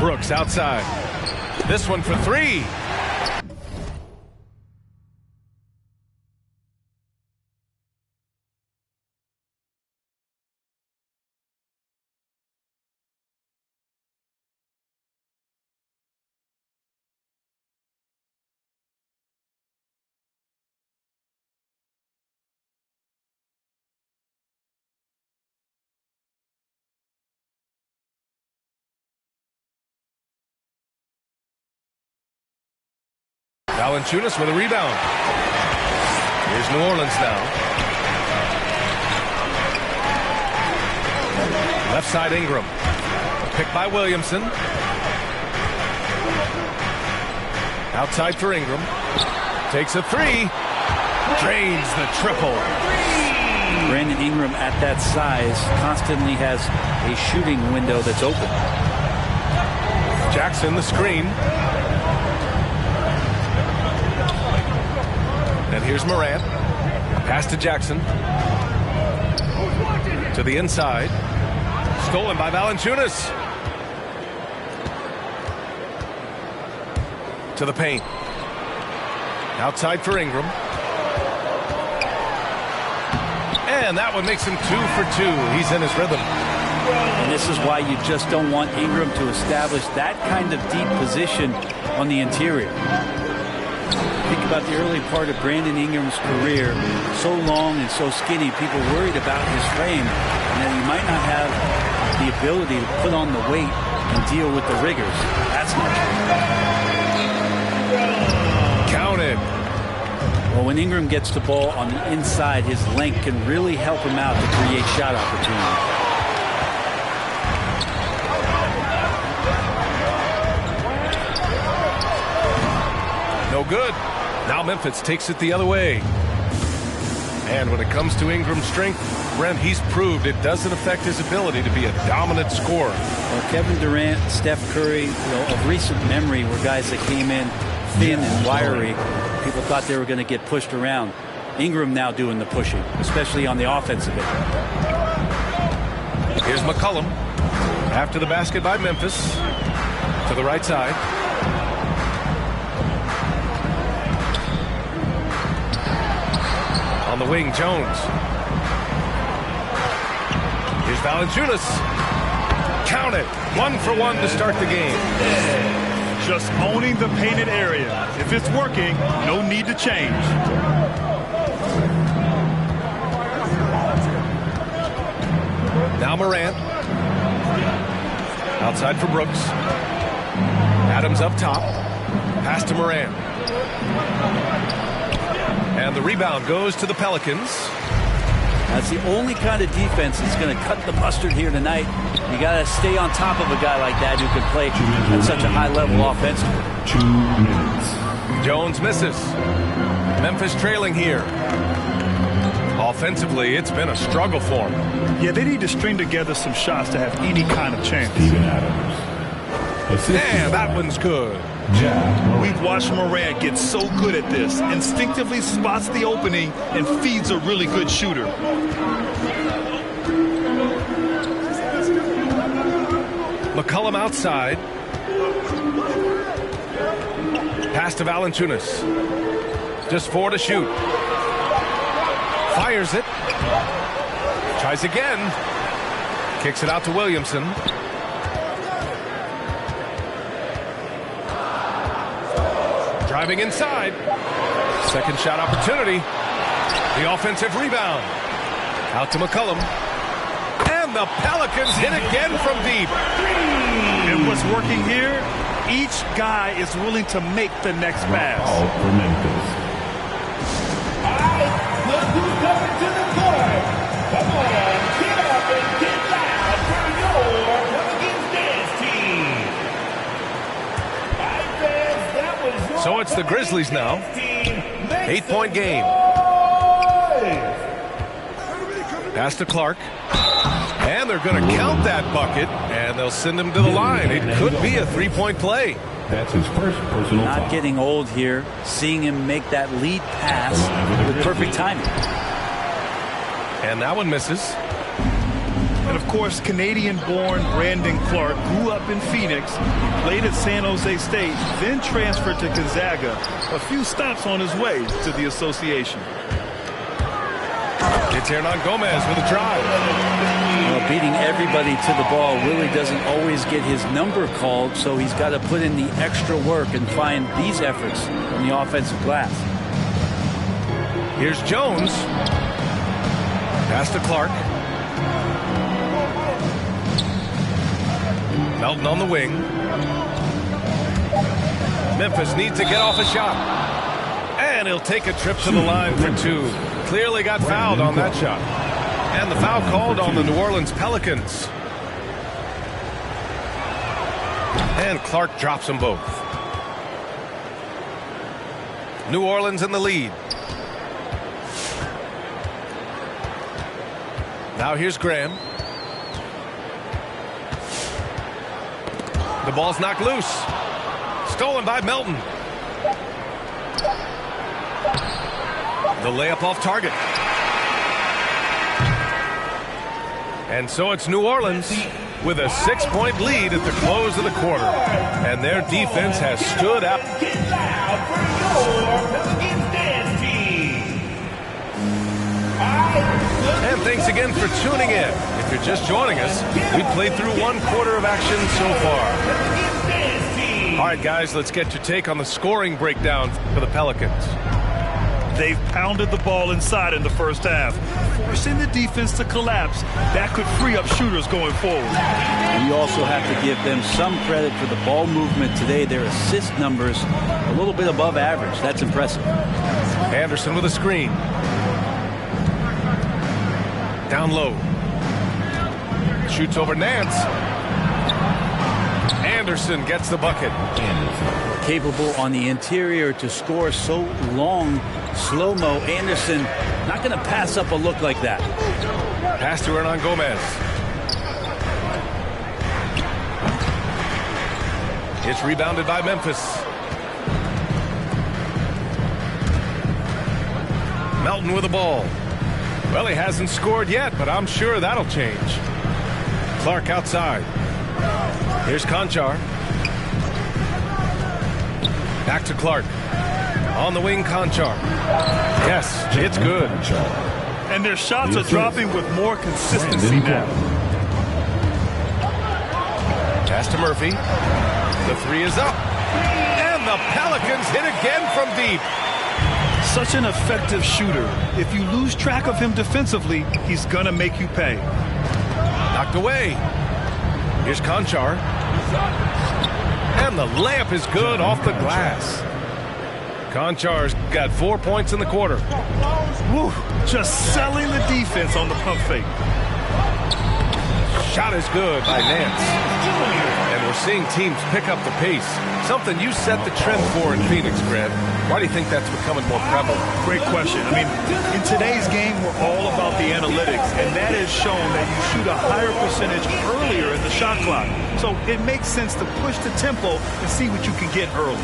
Brooks outside. This one for three. Valanciunas with a rebound. Here's New Orleans now. Left side Ingram. Picked by Williamson. Outside for Ingram. Takes a three. Drains the triple. Brandon Ingram at that size constantly has a shooting window that's open. Jackson the screen. And here's Morant. Pass to Jackson. To the inside. Stolen by Valanciunas. To the paint. Outside for Ingram. And that one makes him 2 for 2. He's in his rhythm. And this is why you just don't want Ingram to establish that kind of deep position on the interior. Think about the early part of Brandon Ingram's career. So long and so skinny, people worried about his frame and that he might not have the ability to put on the weight and deal with the rigors. That's not true. Counted. Well, when Ingram gets the ball on the inside, his length can really help him out to create shot opportunities. No good. Now Memphis takes it the other way. And when it comes to Ingram's strength, Brent, he's proved it doesn't affect his ability to be a dominant scorer. Well, Kevin Durant, Steph Curry, of recent memory were guys that came in thin and wiry. People thought they were going to get pushed around. Ingram now doing the pushing, especially on the offensive end. Here's McCollum. After the basket by Memphis. To the right side. On the wing, Jones. Here's Valanciunas. Count it. 1 for 1 to start the game. Just owning the painted area. If it's working, no need to change. Now Morant. Outside for Brooks. Adams up top. Pass to Morant. And the rebound goes to the Pelicans. That's the only kind of defense that's going to cut the mustard here tonight. You got to stay on top of a guy like that who can play at such a high level offensively. 2 minutes. Jones misses. Memphis trailing here. Offensively, it's been a struggle for them. Yeah, they need to string together some shots to have any kind of chance. Steven Adams. And that one's good. We've watched Morant get so good at this. Instinctively spots the opening and feeds a really good shooter. McCollum outside. Pass to Valanciunas. Just 4 to shoot. Fires it. Tries again. Kicks it out to Williamson. Driving inside. Second shot opportunity. The offensive rebound. Out to McCollum. And the Pelicans hit again from deep. And what's working here, each guy is willing to make the next pass. All for Memphis. All right, look who's coming to the court. Come on, get up and get loud for your Pelicans dance team. All right, fans, that was your So it's the Grizzlies now. 8-point game. Pass to Clark. And they're going to count that bucket, and they'll send him to the line. It could be a 3-point play. That's his first personal Not foul. getting old here, seeing him make that lead pass with perfect timing. And that one misses. And of course, Canadian-born Brandon Clark grew up in Phoenix, played at San Jose State, then transferred to Gonzaga. A few stops on his way to the association. It's Hernan Gomez with a drive. Well, beating everybody to the ball really doesn't always get his number called, so he's got to put in the extra work and find these efforts on the offensive glass. Here's Jones. Pass to Clark. Melton on the wing. Memphis needs to get off a shot. And he'll take a trip to the line for two. Clearly got fouled on that shot. And the foul called on the New Orleans Pelicans. And Clark drops them both. New Orleans in the lead. Now here's Graham. The ball's knocked loose. Stolen by Melton. The layup off target. And so it's New Orleans with a 6-point lead at the close of the quarter. And their defense has stood up. Get loud for your Pelicans dance team. And thanks again for tuning in. If you're just joining us, we played through one quarter of action so far. All right, guys, let's get your take on the scoring breakdown for the Pelicans. They've pounded the ball inside in the first half, forcing the defense to collapse. That could free up shooters going forward. And you also have to give them some credit for the ball movement today. Their assist numbers a little bit above average. That's impressive. Anderson with a screen. Down low. Shoots over Nance. Anderson gets the bucket. Capable on the interior to score so long. Slow-mo. Anderson not going to pass up a look like that. Pass to Hernan Gomez. It's rebounded by Memphis. Melton with the ball. Well, he hasn't scored yet, but I'm sure that'll change. Clark outside. Here's Conchar. Back to Clark. On the wing, Conchar. Yes, it's good. And their shots are dropping with more consistency now. Pass to Murphy. The three is up. And the Pelicans hit again from deep. Such an effective shooter. If you lose track of him defensively, he's going to make you pay. Knocked away. Here's Conchar. And the layup is good off the glass. Conchar's got 4 points in the quarter. Woo, just selling the defense on the pump fake. Shot is good by Nance. And we're seeing teams pick up the pace. Something you set the trend for in Phoenix, Grant. Why do you think that's becoming more prevalent? Great question. I mean, in today's game, we're all about the analytics, and that has shown that you shoot a higher percentage earlier in the shot clock. So it makes sense to push the tempo and see what you can get early.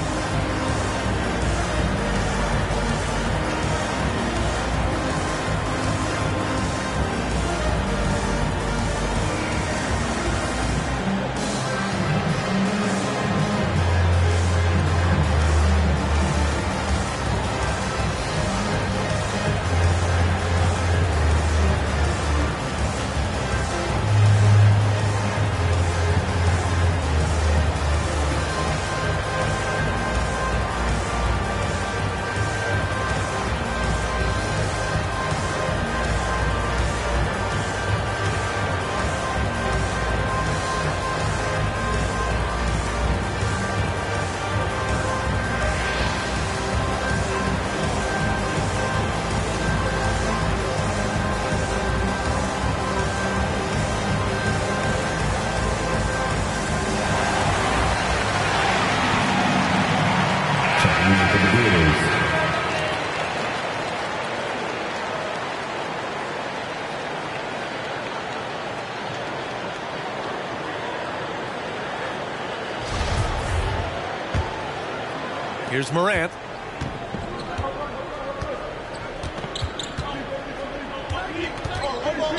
Here's Morant.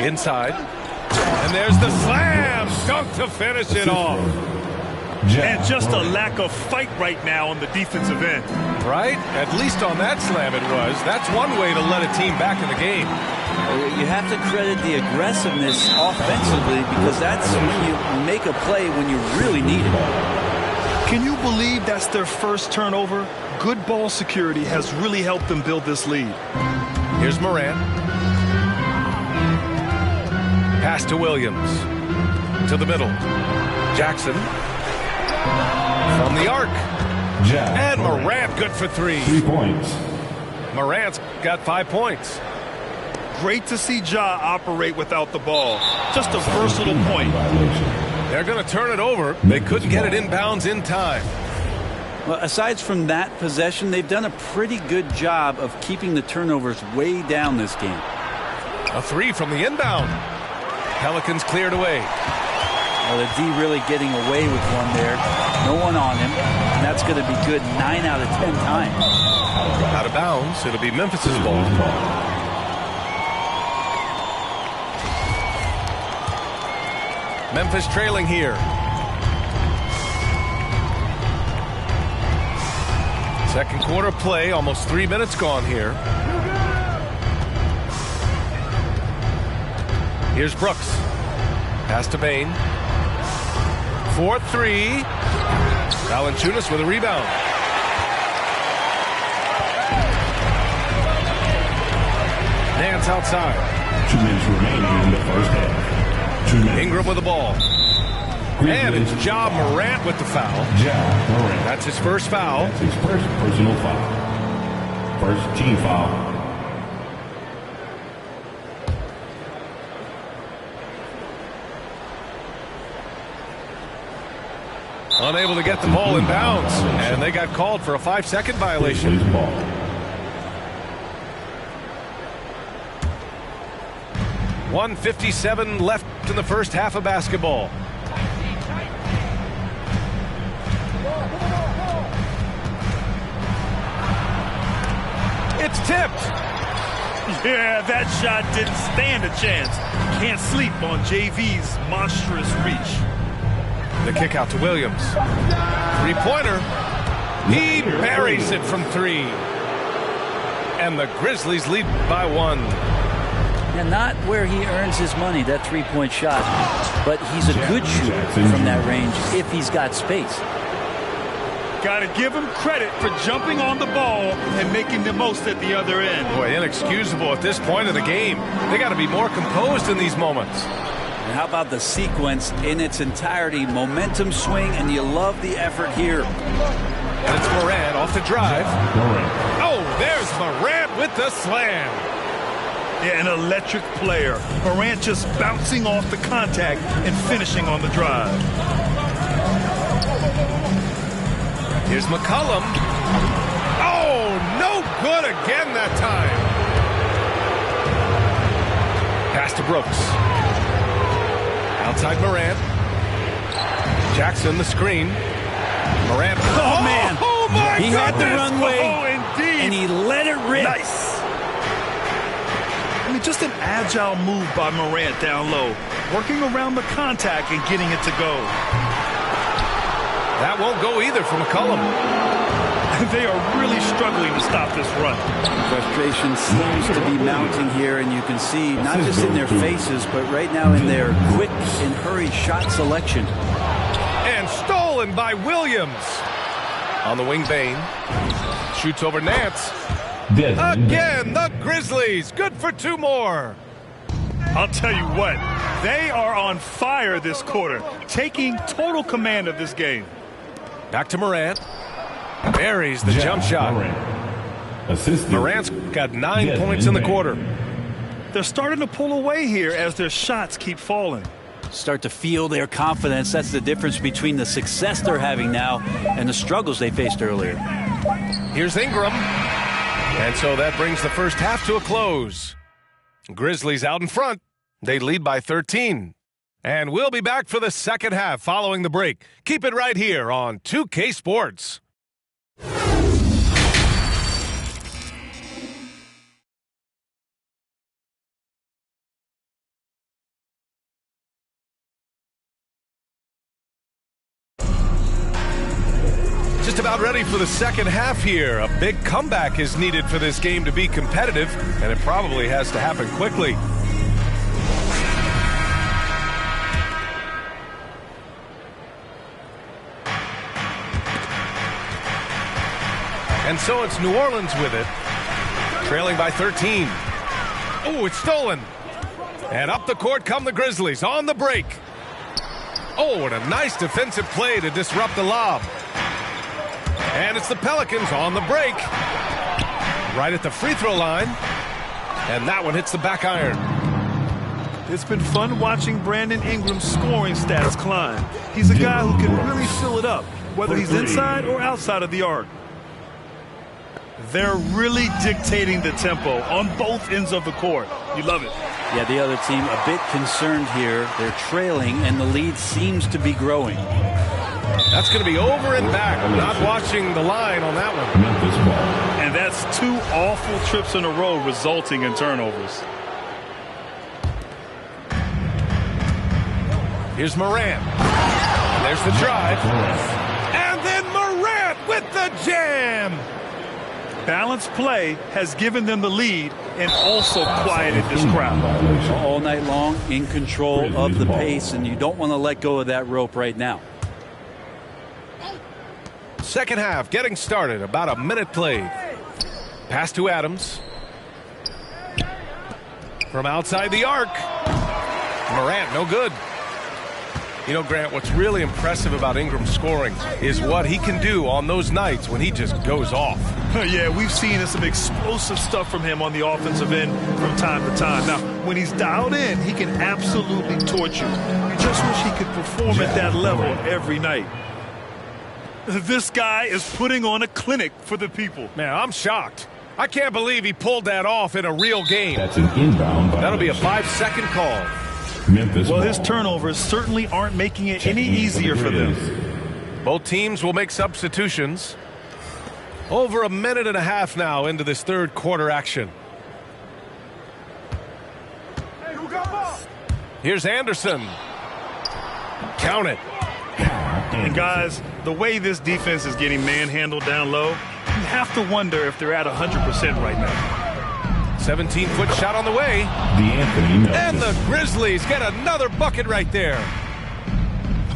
Inside. And there's the slam dunk to finish it off. And just a lack of fight right now on the defensive end. Right? At least on that slam it was. That's one way to let a team back in the game. You have to credit the aggressiveness offensively because that's when you make a play when you really need it. Can you believe that's their first turnover? Good ball security has really helped them build this lead. Here's Morant. Pass to Williams. To the middle. Jackson. From the arc. And Morant good for 3. 3 points. Morant's got 5 points. Great to see Ja operate without the ball. Just a versatile point. They're going to turn it over. They couldn't get it inbounds in time. Well, aside from that possession, they've done a pretty good job of keeping the turnovers way down this game. A 3 from the inbound. Pelicans cleared away. Well, the D really getting away with one there. No one on him. And that's going to be good 9 out of 10 times. Out of bounds. It'll be Memphis's ball. Memphis trailing here. Second quarter play, almost 3 minutes gone here. Here's Brooks. Pass to Bain. 4-3. Valanciunas with a rebound. Nance outside. 2 minutes remaining in the first half. 2 minutes. Ingram with the ball. And it's Ja Morant with the foul. Ja Morant. That's his first foul. That's his first personal foul. First team foul. Unable to get the ball in bounds. And they got called for a 5-second violation. Ball. .157 left in the first half of basketball. It's tipped. Yeah, that shot didn't stand a chance. Can't sleep on JV's monstrous reach. The kick out to Williams. Three-pointer. He buries it from 3. And the Grizzlies lead by 1. And not where he earns his money, that three-point shot. But he's a good shooter from that range if he's got space. Got to give him credit for jumping on the ball and making the most at the other end. Boy, inexcusable at this point of the game. They got to be more composed in these moments. And how about the sequence in its entirety? Momentum swing, and you love the effort here. And it's Morant off the drive. Oh, there's Morant with the slam. Yeah, an electric player. Morant just bouncing off the contact and finishing on the drive. Here's McCollum. Oh, no good again that time. Pass to Brooks. Outside Morant. Jackson the screen. Morant. Oh, man. Oh, my He had the goodness. runway, Oh, indeed. and he let it rip. Nice. I mean, just an agile move by Morant down low, working around the contact and getting it to go. That won't go either for McCollum. They are really struggling to stop this run. Frustration seems to be mounting here, and you can see not just in their faces, but right now in their quick and hurried shot selection. And stolen by Williams. On the wing, Bain. Shoots over Nance. Again, the Grizzlies. Good for 2 more. I'll tell you what, they are on fire this quarter, taking total command of this game. Back to Morant. Buries the jump shot. Morant's got 9 points in the quarter. They're starting to pull away here as their shots keep falling. Start to feel their confidence. That's the difference between the success they're having now and the struggles they faced earlier. Here's Ingram. And so that brings the first half to a close. Grizzlies out in front. They lead by 13. And we'll be back for the second half following the break. Keep it right here on 2K Sports. about ready for the second half here. A big comeback is needed for this game to be competitive, and it probably has to happen quickly. And so it's New Orleans with it, trailing by 13. Oh, it's stolen. And up the court come the Grizzlies on the break. Oh, and a nice defensive play to disrupt the lob. And it's the Pelicans on the break. Right at the free throw line. And that one hits the back iron. It's been fun watching Brandon Ingram's scoring stats climb. He's a guy who can really fill it up, whether he's inside or outside of the arc. They're really dictating the tempo on both ends of the court. You love it. Yeah, the other team a bit concerned here. They're trailing, and the lead seems to be growing. That's going to be over and back. I'm not watching the line on that one. And that's 2 awful trips in a row resulting in turnovers. Here's Morant. There's the drive. And then Morant with the jam. Balanced play has given them the lead and also quieted this crowd. All night long, in control of the pace, and you don't want to let go of that rope right now. Second half getting started. About a minute played. Pass to Adams. From outside the arc. Morant, no good. You know, Grant, what's really impressive about Ingram's scoring is what he can do on those nights when he just goes off. Yeah, we've seen some explosive stuff from him on the offensive end from time to time. Now, when he's dialed in, he can absolutely torch you. You just wish he could perform at that level every night. This guy is putting on a clinic for the people. Man, I'm shocked. I can't believe he pulled that off in a real game. That's an inbound violation. That'll be a 5-second call. Well, his turnovers certainly aren't making it any easier for them. Both teams will make substitutions. Over a minute and a half now into this third quarter action. Here's Anderson. Count it. And guys, the way this defense is getting manhandled down low, you have to wonder if they're at 100% right now. 17-foot shot on the way. And the Grizzlies get another bucket right there.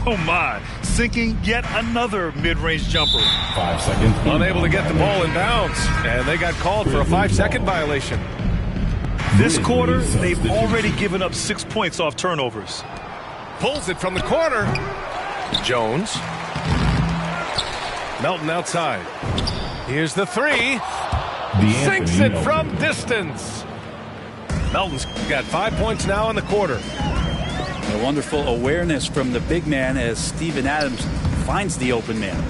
Oh my, sinking yet another mid-range jumper. 5 seconds. Unable to get the ball in bounds. And they got called for a 5-second violation. This quarter, they've already given up 6 points off turnovers. Pulls it from the corner. Jones. Melton outside. Here's the three. Sinks it from distance. Melton's got 5 points now in the quarter. A wonderful awareness from the big man as Steven Adams finds the open man.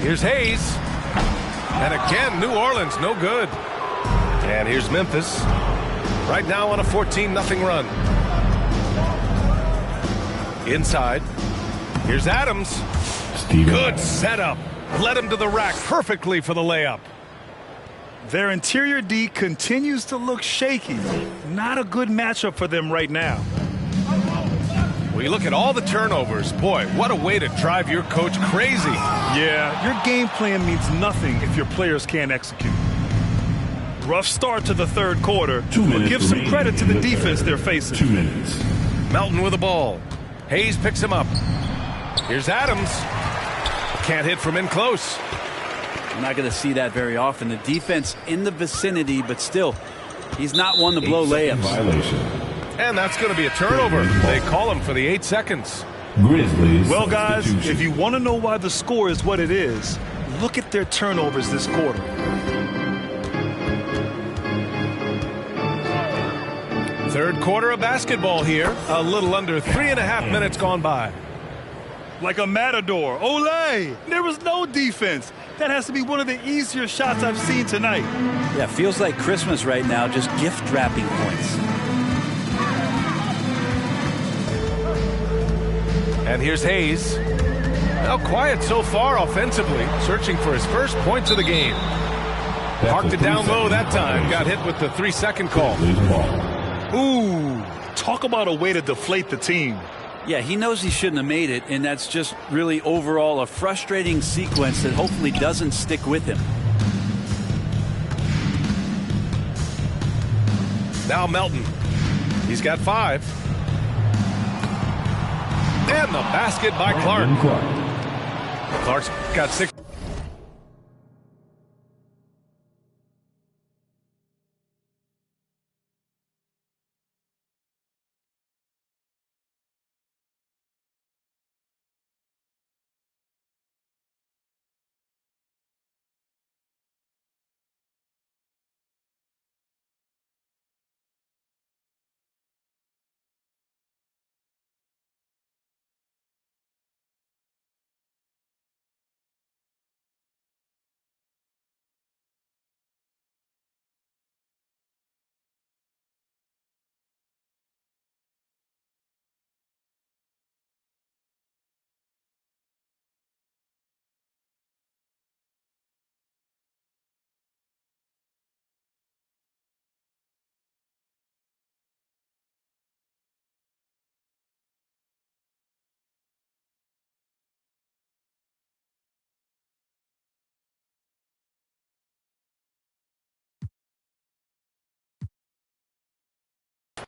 Here's Hayes. And again, New Orleans, no good. And here's Memphis. Right now on a 14-0 run. Inside. Here's Adams. Good setup. Led him to the rack perfectly for the layup. Their interior D continues to look shaky. Not a good matchup for them right now. When you look at all the turnovers, boy, what a way to drive your coach crazy. Yeah, your game plan means nothing if your players can't execute. Rough start to the third quarter, but give some credit to the defense they're facing. 2 minutes. Melton with the ball. Hayes picks him up. Here's Adams. Can't hit from in close. I'm not going to see that very often. The defense in the vicinity, but still, he's not one to blow layups. Violation. And that's going to be a turnover. They call him for the 8 seconds. Grizzlies. Well, guys, if you want to know why the score is what it is, look at their turnovers this quarter. Third quarter of basketball here. A little under 3.5 minutes gone by. Like a matador. Olay! There was no defense. That has to be one of the easier shots I've seen tonight. Yeah, feels like Christmas right now, just gift wrapping points. And here's Hayes. Now quiet so far offensively, searching for his first points of the game. Parked it down low that time. Got hit with the 3-second call. Ooh, talk about a way to deflate the team. Yeah, he knows he shouldn't have made it, and that's just really overall a frustrating sequence that hopefully doesn't stick with him. Now Melton. He's got 5. And the basket by Clark. Clark's got 6.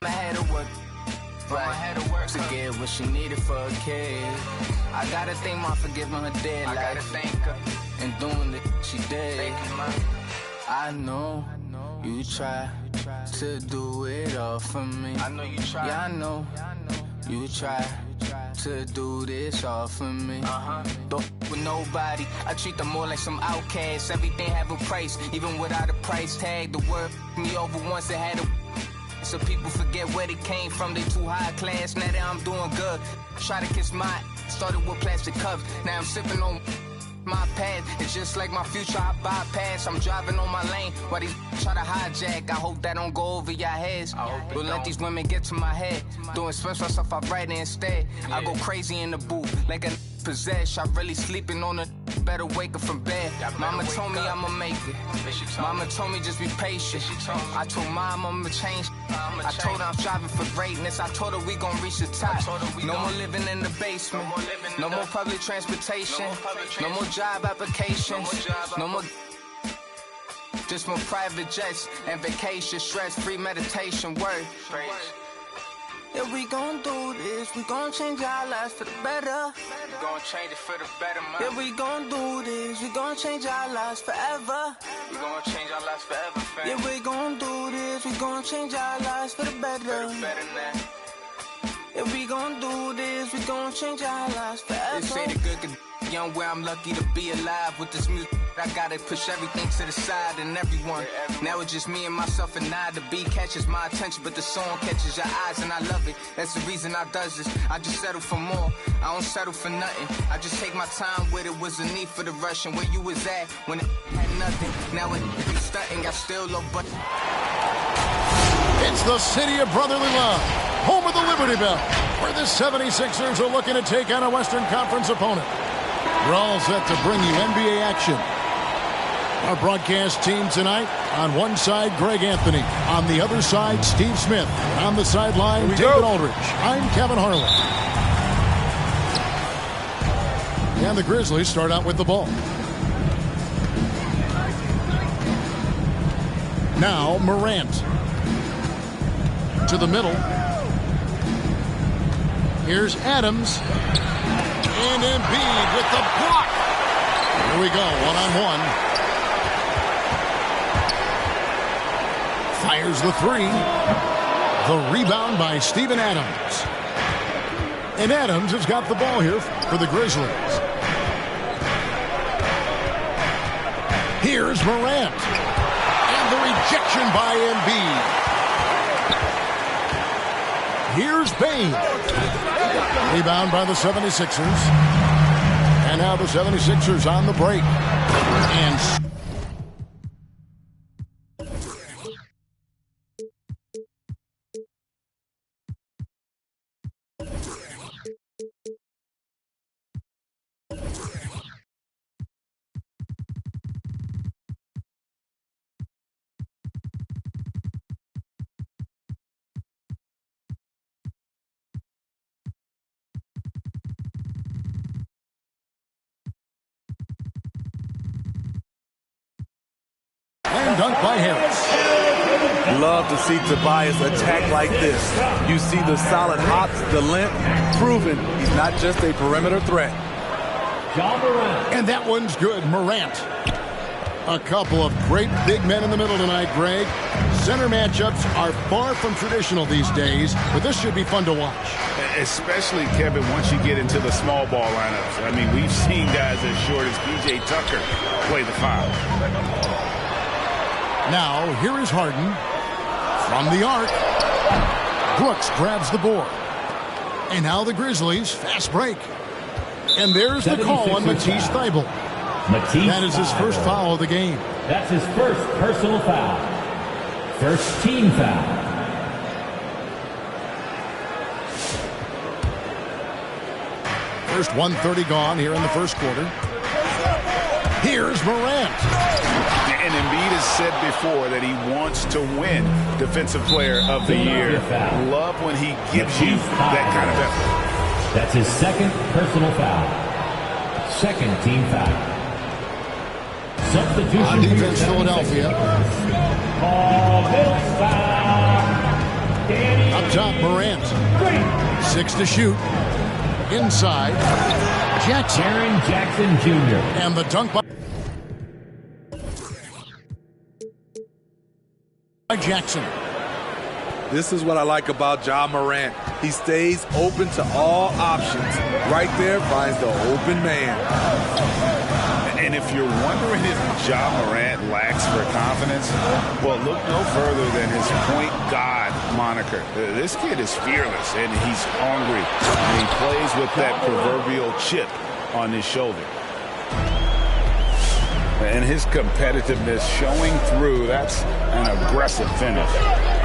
I had to work, to get what she needed for a kid. I gotta thank mom for giving her dead life. I gotta thank her and doing the she did. I know you try to do it all for me. I know you try. Yeah, I know you try to do this all for me. Don't with nobody. I treat them more like some outcasts. Everything have a price, even without a price tag. The word me over once it had a. So people forget where they came from, they too high class. Now that I'm doing good, try to kiss my. Started with plastic cups, now I'm sipping on my pad. It's just like my future, I bypass. I'm driving on my lane while these try to hijack. I hope that don't go over your heads. Don't let these women get to my head. Doing special stuff, I write it instead. I go crazy in the booth, like a possessed. I really sleeping on a better wake up from bed. Mama told me I'ma make it. Mama told me just be patient. I told mom I'ma change. I told her I'm striving for greatness. I told her we gon' reach the top. No more living in the basement. No more public transportation. No more job applications. No more. Just more private jets and vacation. Stress-free meditation. Word. Yeah, we gon' do this. We gon' change our lives for the better. We gon' change it for the better, man. Yeah, we gon' do this. We gon' change our lives forever. We gon' change our lives forever, fam. Yeah, we gon' do this. We gon' change our lives for the better. For the better now. Yeah, we gon' do this. We gon' change our lives forever. They say the good could young where I'm lucky to be alive with this music. I gotta push everything to the side and everyone. Now it's just me and myself and I. The beat catches my attention, but the song catches your eyes and I love it. That's the reason I does this. I just settle for more. I don't settle for nothing. I just take my time with it. Was a need for the rush and where you was at when it had nothing. Now it be stunting. I still low, but it's the city of brotherly love, home of the Liberty Bell, where the 76ers are looking to take on a Western Conference opponent. We're all set to bring you NBA action. Our broadcast team tonight, on one side, Greg Anthony. On the other side, Steve Smith. On the sideline, David Aldridge. I'm Kevin Harlan. And the Grizzlies start out with the ball. Now, Morant. To the middle. Here's Adams. And Embiid with the block. Here we go, one-on-one. Fires the three. The rebound by Steven Adams. And Adams has got the ball here for the Grizzlies. Here's Morant. And the rejection by Embiid. Here's Bane. Rebound by the 76ers. And now the 76ers on the break. And slam dunk by Harris. Love to see Tobias attack like this. You see the solid hops, the length, proving he's not just a perimeter threat. And that one's good. Morant. A couple of great big men in the middle tonight, Greg. Center matchups are far from traditional these days, but this should be fun to watch. Especially, Kevin, once you get into the small ball lineups. I mean, we've seen guys as short as P.J. Tucker play the 5. Now, here is Harden. From the arc. Brooks grabs the board. And now the Grizzlies, fast break. And there's the call on Matisse Thybulle. That is his first foul of the game. That's his first personal foul. First team foul. First 1:30 gone here in the first quarter. Here's Morant. And Embiid has said before that he wants to win Defensive Player of the Year. Love when he gives you that kind of effort. That's his second personal foul. Second team foul. Substitution. On defense, Philadelphia. Up top, Morant. 6 to shoot. Inside, Jackson. Jaren Jackson Jr. And the dunk by Jackson. This is what I like about Ja Morant. He stays open to all options. Right there finds the open man. And if you're wondering if Ja Morant lacks for confidence, well, look no further than his point guard moniker. This kid is fearless, and he's hungry. And he plays with that proverbial chip on his shoulder. And his competitiveness showing through. That's an aggressive finish.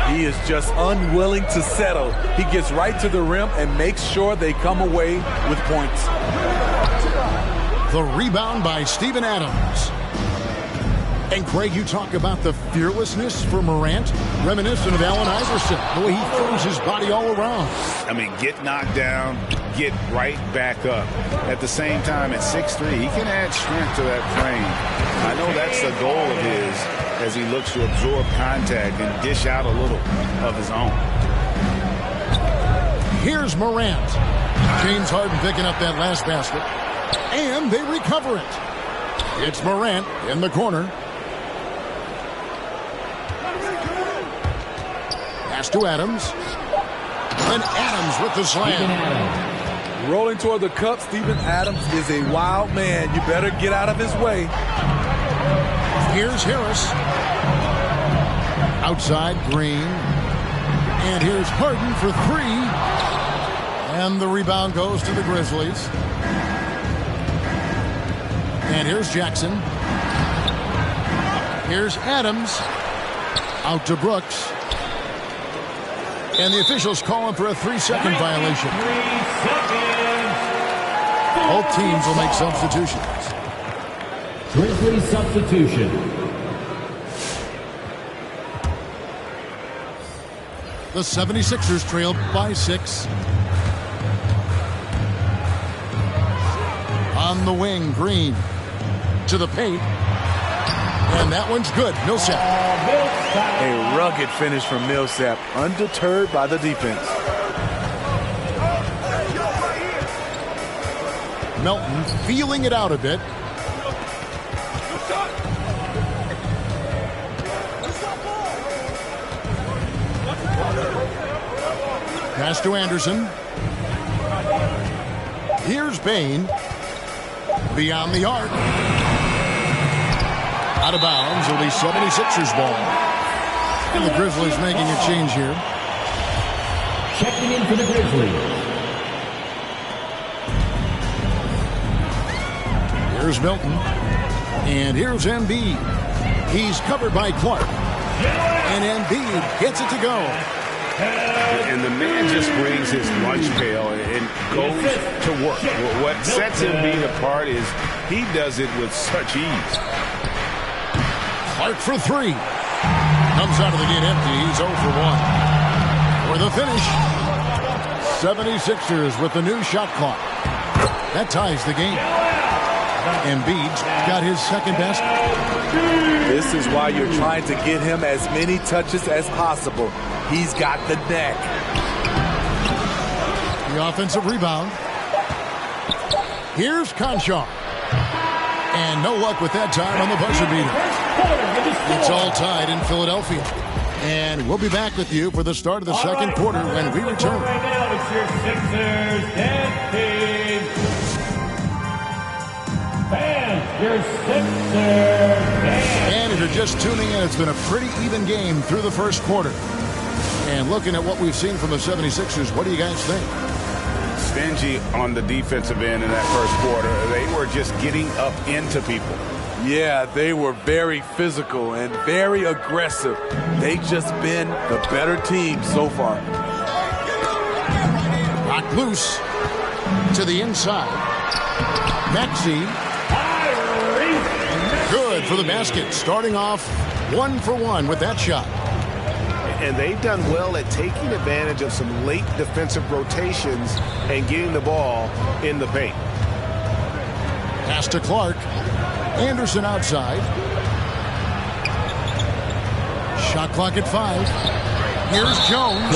He is just unwilling to settle. He gets right to the rim and makes sure they come away with points. The rebound by Steven Adams. And Craig, you talk about the fearlessness for Morant, reminiscent of Allen Iverson, the way he throws his body all around. I mean, get knocked down, get right back up. At the same time, at 6'3", he can add strength to that frame. I know that's the goal of his as he looks to absorb contact and dish out a little of his own. Here's Morant. James Harden picking up that last basket. And they recover it. It's Morant in the corner. Pass to Adams. And Adams with the slam. Rolling toward the cup, Steven Adams is a wild man. You better get out of his way. Here's Harris. Outside, Green. And here's Harden for 3. And the rebound goes to the Grizzlies. And here's Jackson. Here's Adams. Out to Brooks. And the officials calling for a 3-second violation. 3 seconds. Both teams will make substitutions. Grizzlies substitution. The 76ers trail by 6. On the wing, Green. To the paint. And that one's good. Millsap. A rugged finish from Millsap, undeterred by the defense. Melton feeling it out a bit. Pass to Anderson. Here's Bain. Beyond the arc. Out of bounds. It'll be 76ers ball. And the Grizzlies making a change here. Checking in for the Grizzlies. Here's Milton. And here's Embiid. He's covered by Clark. And Embiid gets it to go. And the man just brings his lunch pail and goes to work. What sets Embiid apart is he does it with such ease. Clark for 3. Comes out of the gate empty. He's 0 for 1. For the finish. 76ers with the new shot clock. That ties the game. Embiid's got his second basket. This is why you're trying to get him as many touches as possible. He's got the neck. The offensive rebound. Here's Conchar. And no luck with that time on the buzzer beater. It's all tied in Philadelphia. And we'll be back with you for the start of the second quarter when we return. Right now, it's your Sixers dance team. Fans, your Sixers dance. And if you're just tuning in, it's been a pretty even game through the first quarter. And looking at what we've seen from the 76ers, what do you guys think? Stingy on the defensive end in that first quarter. They were just getting up into people. Yeah, they were very physical and very aggressive. They've just been the better team so far. Rock loose to the inside. Maxey. Good for the basket. Starting off 1 for 1 with that shot. And they've done well at taking advantage of some late defensive rotations and getting the ball in the paint. Pass to Clark. Anderson outside. Shot clock at 5. Here's Jones.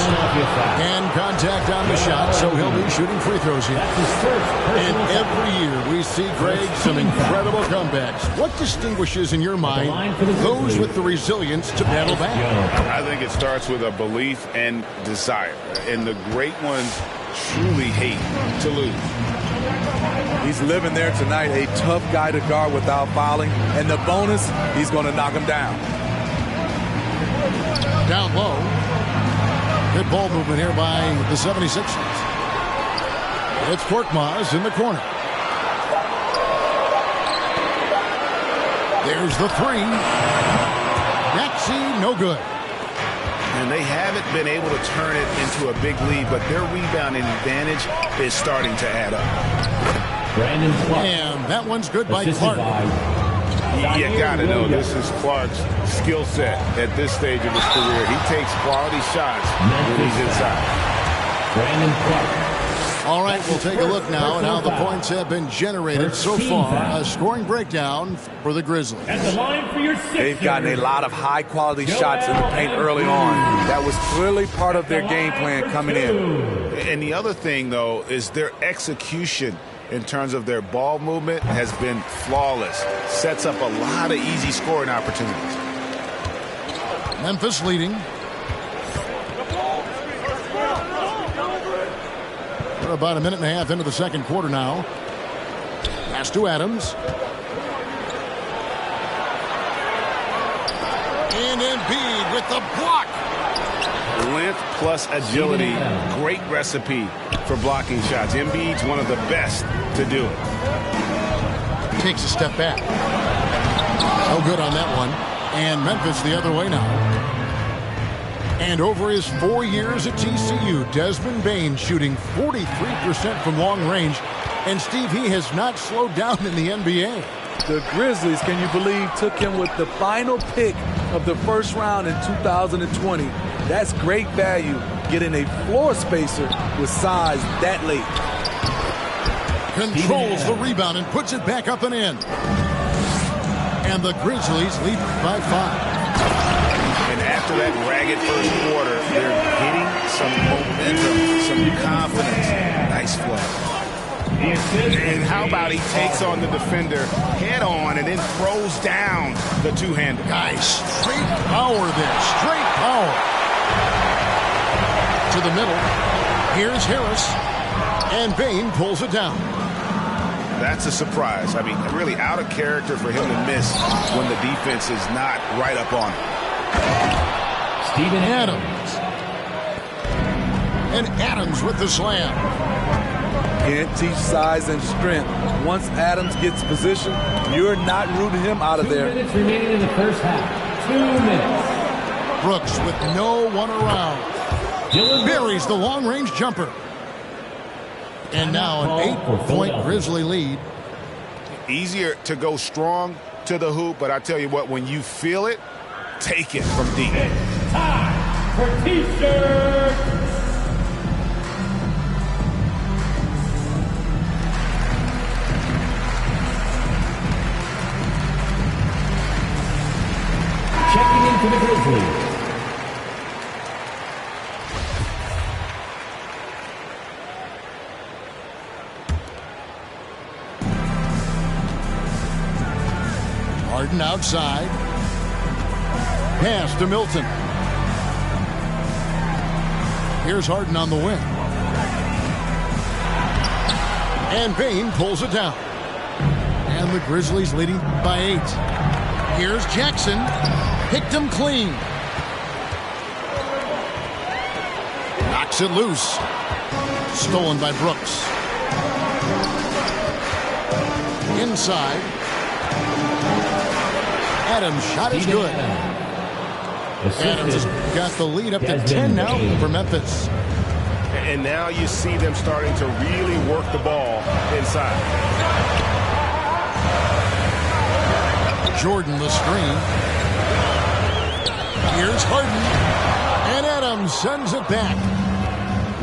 And contact on the shot, so he'll be shooting free throws here. And every year we see, Greg, some incredible comebacks. What distinguishes, in your mind, those with the resilience to battle back? I think it starts with a belief and desire. And the great ones truly hate to lose. He's living there tonight, a tough guy to guard without fouling. And the bonus, he's going to knock him down. Down low. Good ball movement here by the 76ers. It's Korkmaz in the corner. There's the 3. Maxey, no good. And they haven't been able to turn it into a big lead, but their rebounding advantage is starting to add up. And that one's good by Clark. You got to know this is Clark's skill set at this stage of his career. He takes quality shots when he's inside. All right, we'll take a look now at how the points have been generated so far. A scoring breakdown for the Grizzlies. They've gotten a lot of high-quality shots in the paint early on. That was clearly part of their game plan coming in. And the other thing, though, is their execution in terms of their ball movement has been flawless. Sets up a lot of easy scoring opportunities. Memphis leading. We're about a minute and a half into the second quarter now. Pass to Adams. And Embiid with the block. Length plus agility, great recipe for blocking shots. Embiid's one of the best to do it. Takes a step back. No good on that one. And Memphis the other way now. And over his 4 years at TCU, Desmond Bane shooting 43% from long range. And Steve, he has not slowed down in the NBA. The Grizzlies, can you believe, took him with the final pick of the first round in 2020. That's great value, getting a floor spacer with size that late. Controls the rebound and puts it back up and in. And the Grizzlies lead by 5. And after that ragged first quarter, they're getting some momentum, some confidence. Nice flow. And how about he takes on the defender head on and then throws down the two-hander. Guys, straight power there. Straight power. To the middle. Here's Harris. And Bane pulls it down. That's a surprise. I mean, really out of character for him to miss when the defense is not right up on him. Steven Adams. And Adams with the slam. Can't teach size and strength. Once Adams gets position, you're not rooting him out of there. 2 minutes remaining in the first half. 2 minutes. Brooks with no one around. Buries the long-range jumper. And now an 8-point Grizzly lead. Easier to go strong to the hoop, but I tell you what, when you feel it, take it from deep. Time for T-shirt. Harden outside. Pass to Milton. Here's Harden on the wing. And Bain pulls it down. And the Grizzlies leading by 8. Here's Jackson. Picked him clean. Knocks it loose. Stolen by Brooks. Inside. Adams' shot is good. Adams has got the lead up to 10 now for Memphis. And now you see them starting to really work the ball inside. Jordan the screen. Here's Harden. And Adams sends it back.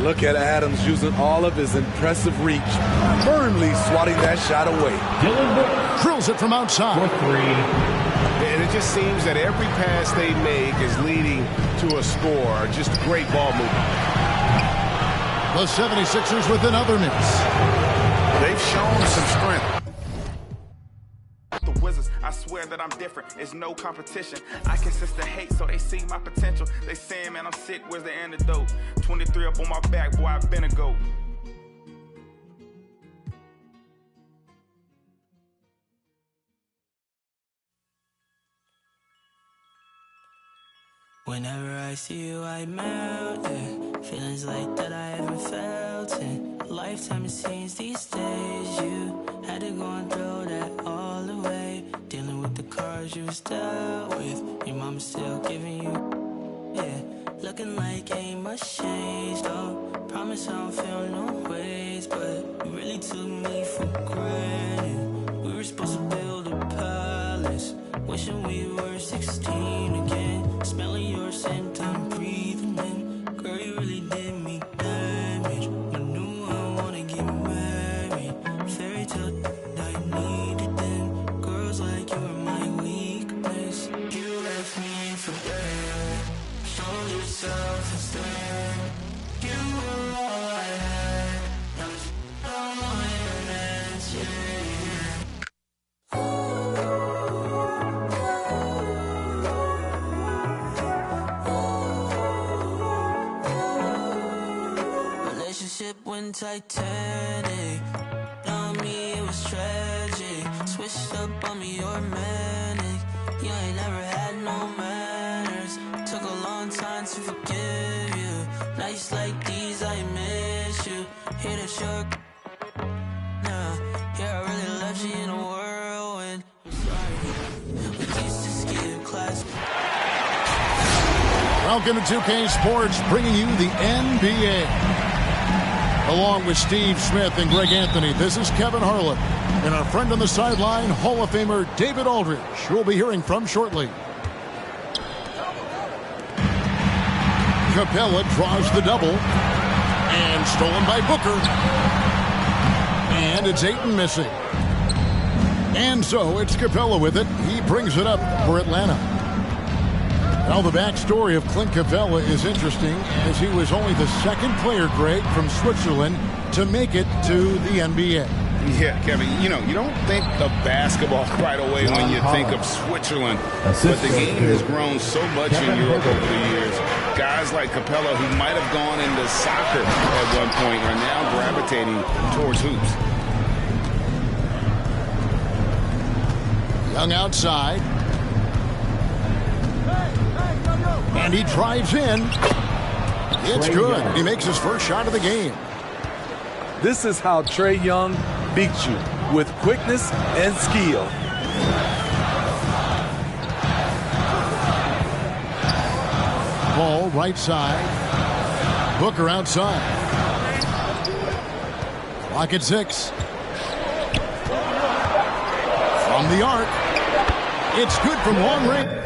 Look at Adams using all of his impressive reach, firmly swatting that shot away. Drills it from outside. And it just seems that every pass they make is leading to a score. Just great ball movement. The 76ers with another miss. They've shown some strength. The Wizards, I swear that I'm different. It's no competition. I can sense the hate, so they see my potential. They saying, man, I'm sick. Where's the antidote? 23 up on my back, boy, I've been a GOAT. Whenever I see you, I melt, yeah. Feelings like that I haven't felt in a lifetime, it seems these days. You had to go and throw that all away. Dealing with the cards you was dealt with. Your mama's still giving you, yeah. Looking like ain't much changed, though. Promise I don't feel no ways, but you really took me for granted. We were supposed to build a palace. Wishing we were 16 again. Smelling your scent, I'm breathing in. Girl, you really did me damage. I knew I wanna get married. Fairy tale I needed then. Girls like you were my weakness. You left me for dead. Show yourself instead. You were all I had. I was all my hands, yeah. When Titanic on me, it was tragic. Switched up on me, you're manic. You ain't never had no manners. Took a long time to forgive you. Nights like these, I miss you. Hear that you're nah. Here I really left you in a whirlwind. I'm sorry, we used to skip class. Welcome to 2K Sports, bringing you the NBA. Along with Steve Smith and Greg Anthony, this is Kevin Harlan. And our friend on the sideline, Hall of Famer David Aldridge, who we'll be hearing from shortly. Capella draws the double. And stolen by Booker. And it's Ayton missing. And so it's Capella with it. He brings it up for Atlanta. Now, the backstory of Clint Capella is interesting, as he was only the second player, Greg, from Switzerland to make it to the NBA. Yeah, Kevin, you know, you don't think of basketball right away when you think of Switzerland, but the game has grown so much in Europe over the years. Guys like Capella, who might have gone into soccer at one point, are now gravitating towards hoops. Young outside. And he drives in. It's good. He makes his first shot of the game. This is how Trae Young beats you, with quickness and skill. Ball right side. Booker outside. Clock at 6. From the arc. It's good from long range.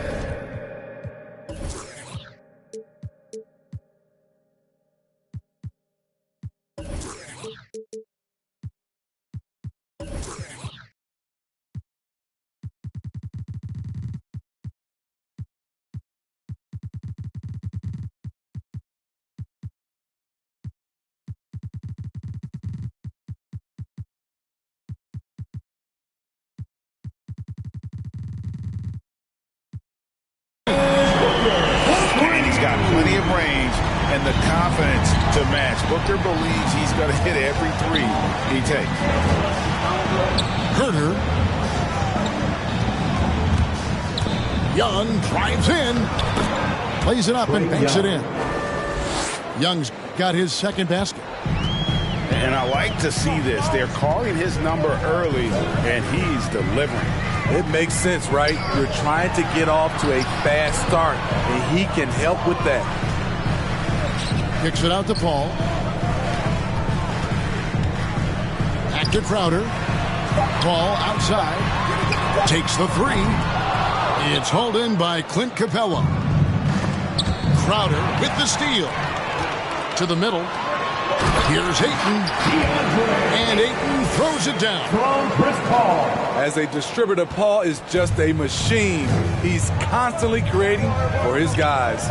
the match. Booker believes he's going to hit every three he takes. Herter. Young drives in. Plays it up and banks it in. Young's got his second basket. And I like to see this. They're calling his number early, and he's delivering. It makes sense, right? You're trying to get off to a fast start, and he can help with that. Kicks it out to Paul. Back to Crowder. Paul outside. Takes the three. It's hauled in by Clint Capella. Crowder with the steal. To the middle. Here's Ayton. And Ayton throws it down. From Chris Paul. As a distributor, Paul is just a machine. He's constantly creating for his guys.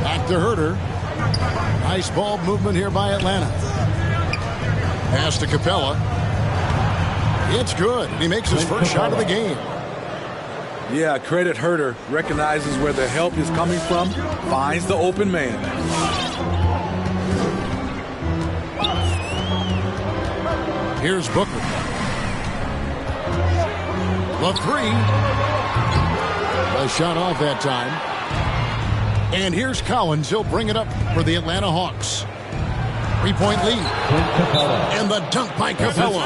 Back to Herter. Nice ball movement here by Atlanta. Pass to Capella. It's good. He makes his first shot of the game. Yeah, credit Herter. Recognizes where the help is coming from. Finds the open man. Here's Booker. The three. A shot off that time. And here's Collins. He'll bring it up for the Atlanta Hawks. 3-point lead. And the dunk by Capella.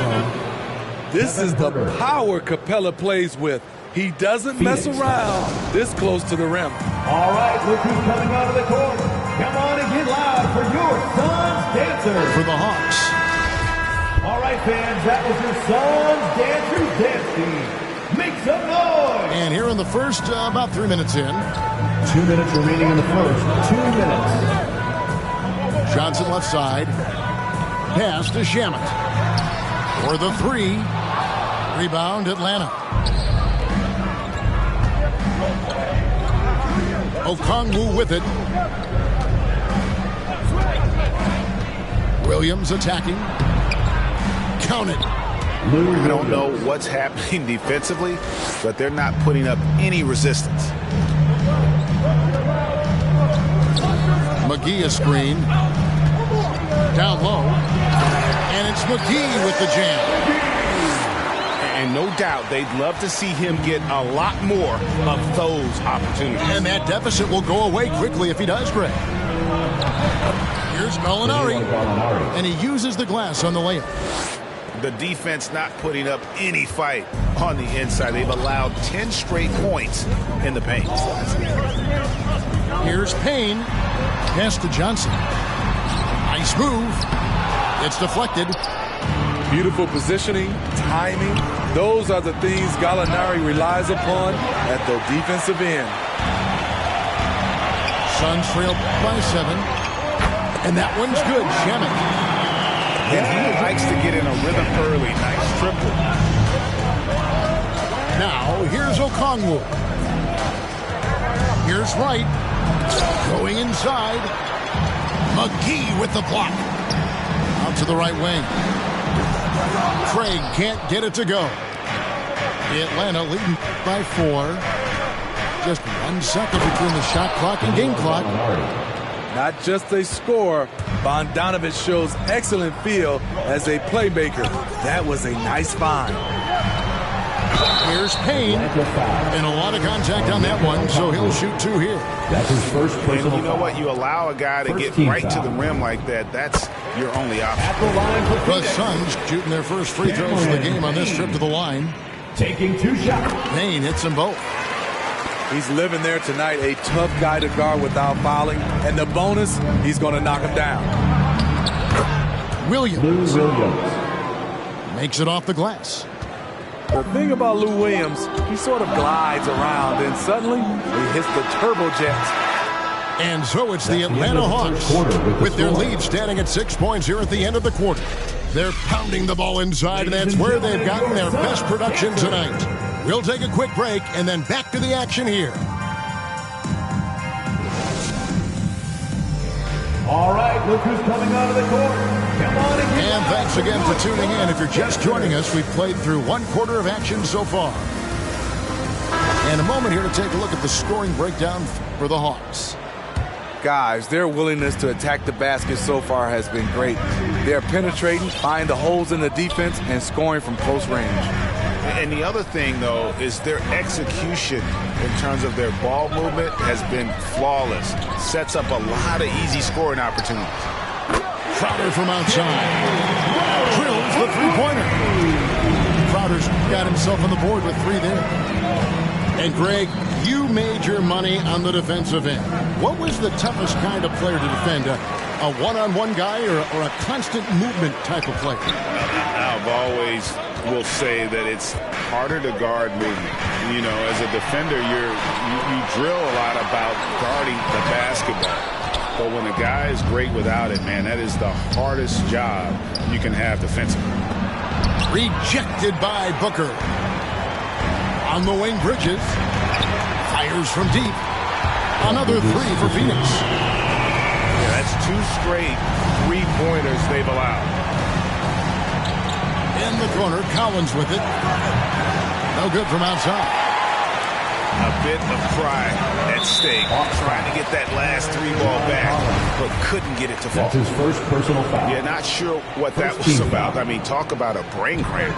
This is the power Capella plays with. He doesn't mess around this close to the rim. All right, look who's coming out of the court. Come on and get loud for your son's dancers. For the Hawks. All right, fans, that was your son's dancers dance team. Make some noise. And here in the first, about 3 minutes in. 2 minutes remaining in the first. 2 minutes. Johnson left side. Pass to Shamet. For the three. Rebound Atlanta. Okongwu with it. Williams attacking. Count it. I don't know what's happening defensively, but they're not putting up any resistance. McGee a screen. Down low. And it's McGee with the jam. And no doubt they'd love to see him get a lot more of those opportunities. And that deficit will go away quickly if he does, Greg. Here's Molinari. And he uses the glass on the layup. The defense not putting up any fight on the inside. They've allowed 10 straight points in the paint. Here's Payne. Pass to Johnson. Nice move. It's deflected. Beautiful positioning, timing. Those are the things Gallinari relies upon at the defensive end. Suns trail by 7. And that one's good. Shamet. And he likes to get in a rhythm early. Nice triple. Now, here's Okongwu. Here's Wright. Going inside. McGee with the block. Out to the right wing. Craig can't get it to go. Atlanta leading by 4. Just 1 second between the shot clock and game clock. Not just a scorer, Bogdanovich shows excellent feel as a playmaker. That was a nice find. Here's Payne. And a lot of contact on that one, so he'll shoot 2 here. That's his first personal. And you know what? You allow a guy to get right to the rim like that. That's your only option. The Suns shooting their first free throws of the game on this trip to the line. Taking 2 shots. Payne hits them both. He's living there tonight, a tough guy to guard without fouling. And the bonus, he's going to knock him down. Williams. Makes it off the glass. The thing about Lou Williams, he sort of glides around, and suddenly he hits the turbojets. And so it's the Atlanta Hawks with their lead standing at 6 points here at the end of the quarter. They're pounding the ball inside, and that's where they've gotten their best production tonight. We'll take a quick break and then back to the action here. All right, look who's coming out of the court. Come on and thanks again for tuning in. If you're just joining us, we've played through 1 quarter of action so far. And a moment here to take a look at the scoring breakdown for the Hawks. guys, their willingness to attack the basket so far has been great. They're penetrating, finding the holes in the defense, and scoring from close range. And the other thing, though, is their execution in terms of their ball movement has been flawless. Sets up a lot of easy scoring opportunities. Crowder from outside. Drills the three-pointer. Crowder's got himself on the board with 3 there. And, Greg, you made your money on the defensive end. What was the toughest kind of player to defend? A one-on-one guy or a constant movement type of player? I've always will say that it's harder to guard movement. You know, as a defender, you drill a lot about guarding the basketball. But when a guy is great without it, man, that is the hardest job you can have defensively. Rejected by Booker. On the wing, Bridges. Fires from deep. Another 3 for Phoenix. Yeah, that's 2 straight 3-pointers they've allowed. In the corner, Collins with it. No good from outside. A bit of pride at stake. Trying to get that last 3 ball back, but couldn't get it to fall. That's his first personal foul. Yeah, not sure what that was about. I mean, talk about a brain cramp.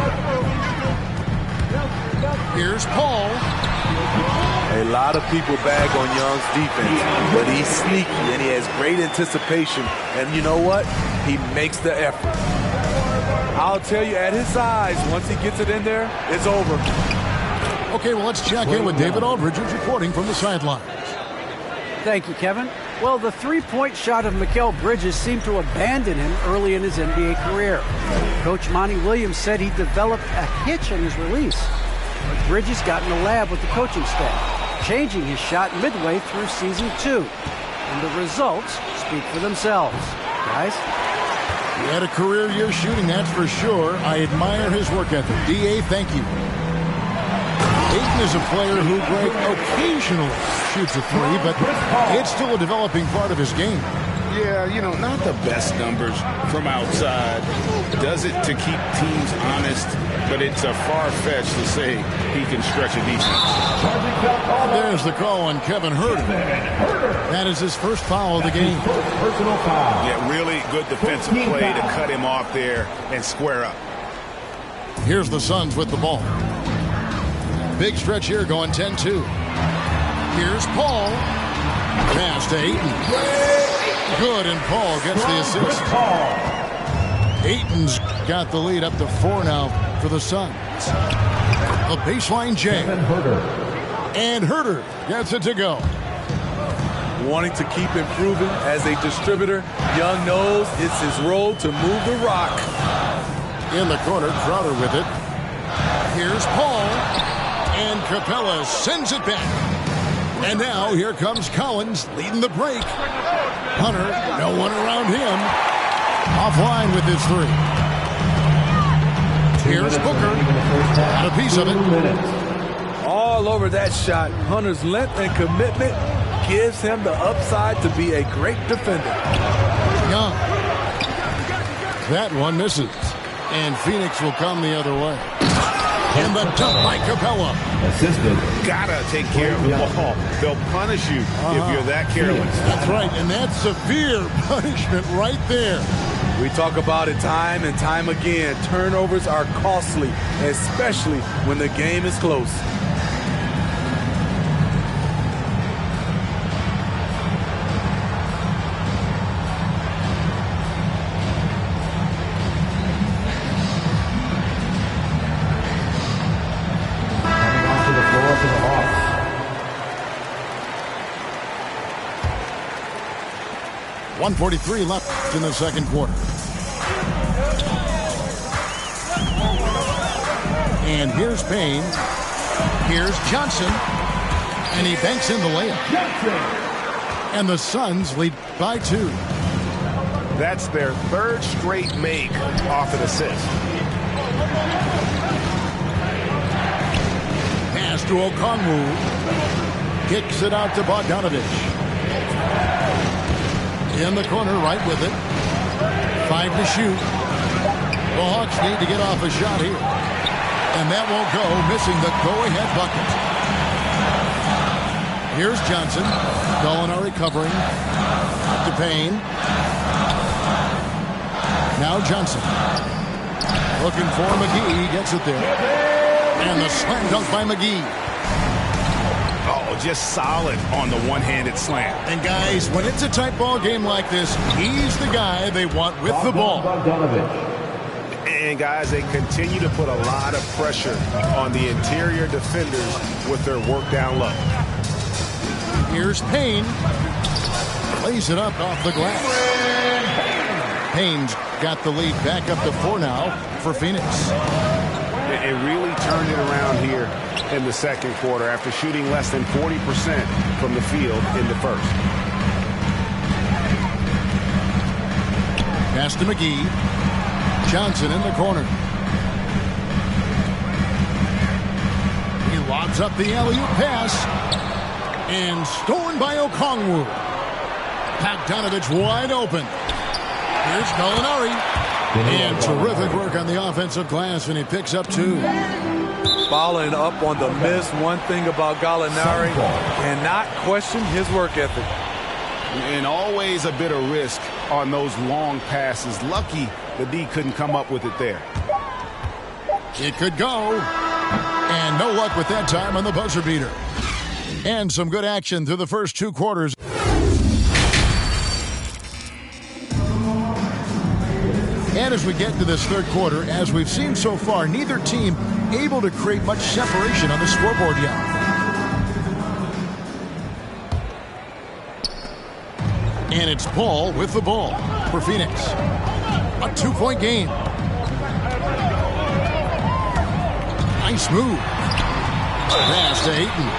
Here's Paul. A lot of people bag on Young's defense, but he's sneaky and he has great anticipation. And you know what? He makes the effort. I'll tell you, at his size, once he gets it in there, it's over. Okay, well, let's check in with David Aldridge, who's reporting from the sidelines. Thank you, Kevin. Well, the three-point shot of Mikal Bridges seemed to abandon him early in his NBA career. Coach Monty Williams said he developed a hitch in his release. But Bridges got in the lab with the coaching staff, changing his shot midway through season 2. And the results speak for themselves. Guys? He had a career year shooting, that's for sure. I admire his work ethic. D.A., thank you. Ayton is a player who, Greg, occasionally shoots a 3, but it's still a developing part of his game. Yeah, you know, not the best numbers from outside. Does it to keep teams honest, but it's a far-fetched to say he can stretch a defense. There's the call on Kevin Huerter. That is his first foul of the game. Personal foul. Yeah, really good defensive play to cut him off there and square up. Here's the Suns with the ball. Big stretch here going 10-2. Here's Paul. Pass to Ayton. Good, and Paul gets the assist. Ayton's got the lead up to 4 now for the Suns. A baseline J. And Huerter gets it to go. Wanting to keep improving as a distributor, Young knows it's his role to move the rock. In the corner, Crowder with it. Here's Paul. And Capella sends it back. And now here comes Collins leading the break. Hunter, no one around him. Offline with his 3. Here's Booker. Got a piece of it. All over that shot. Hunter's length and commitment gives him the upside to be a great defender. Young. That one misses. And Phoenix will come the other way. And the dunk by Capella. Assisted. Gotta take care of the ball. They'll punish you if you're that careless. That's right, and that's severe punishment right there. We talk about it time and time again. Turnovers are costly, especially when the game is close. To the floor for the Hawks. 1:43 left in the second quarter. And here's Payne. Here's Johnson. And he banks in the layup. And the Suns lead by 2. That's their 3rd straight make off an assist. Pass to Okongwu. Kicks it out to Bogdanovich. In the corner, right with it. 5 to shoot. The Hawks need to get off a shot here. And that won't go, missing the go-ahead bucket. Here's Johnson. Gallinari covering. Up to Payne. Now Johnson. Looking for McGee. He gets it there. And the slam dunk by McGee. Oh, just solid on the one-handed slam. And guys, when it's a tight ball game like this, he's the guy they want with the ball. And guys, they continue to put a lot of pressure on the interior defenders with their work down low. Here's Payne. Plays it up off the glass. Payne's got the lead back up to 4 now for Phoenix. It really turned it around here in the second quarter after shooting less than 40% from the field in the first. Pass to McGee. Johnson in the corner. He lobs up the alley-oop pass. And stolen by Okongwu. Bogdanovich wide open. Here's Gallinari. And terrific work on the offensive glass, and he picks up 2. Following up on the miss, one thing about Gallinari, cannot question his work ethic. And always a bit of risk on those long passes. Lucky the D couldn't come up with it there. It could go. And no luck with that time on the buzzer beater. And some good action through the first 2 quarters. And as we get to this third quarter, as we've seen so far, neither team able to create much separation on the scoreboard yet. And it's Paul with the ball for Phoenix. A 2-point game. Nice move. Pass to Ayton.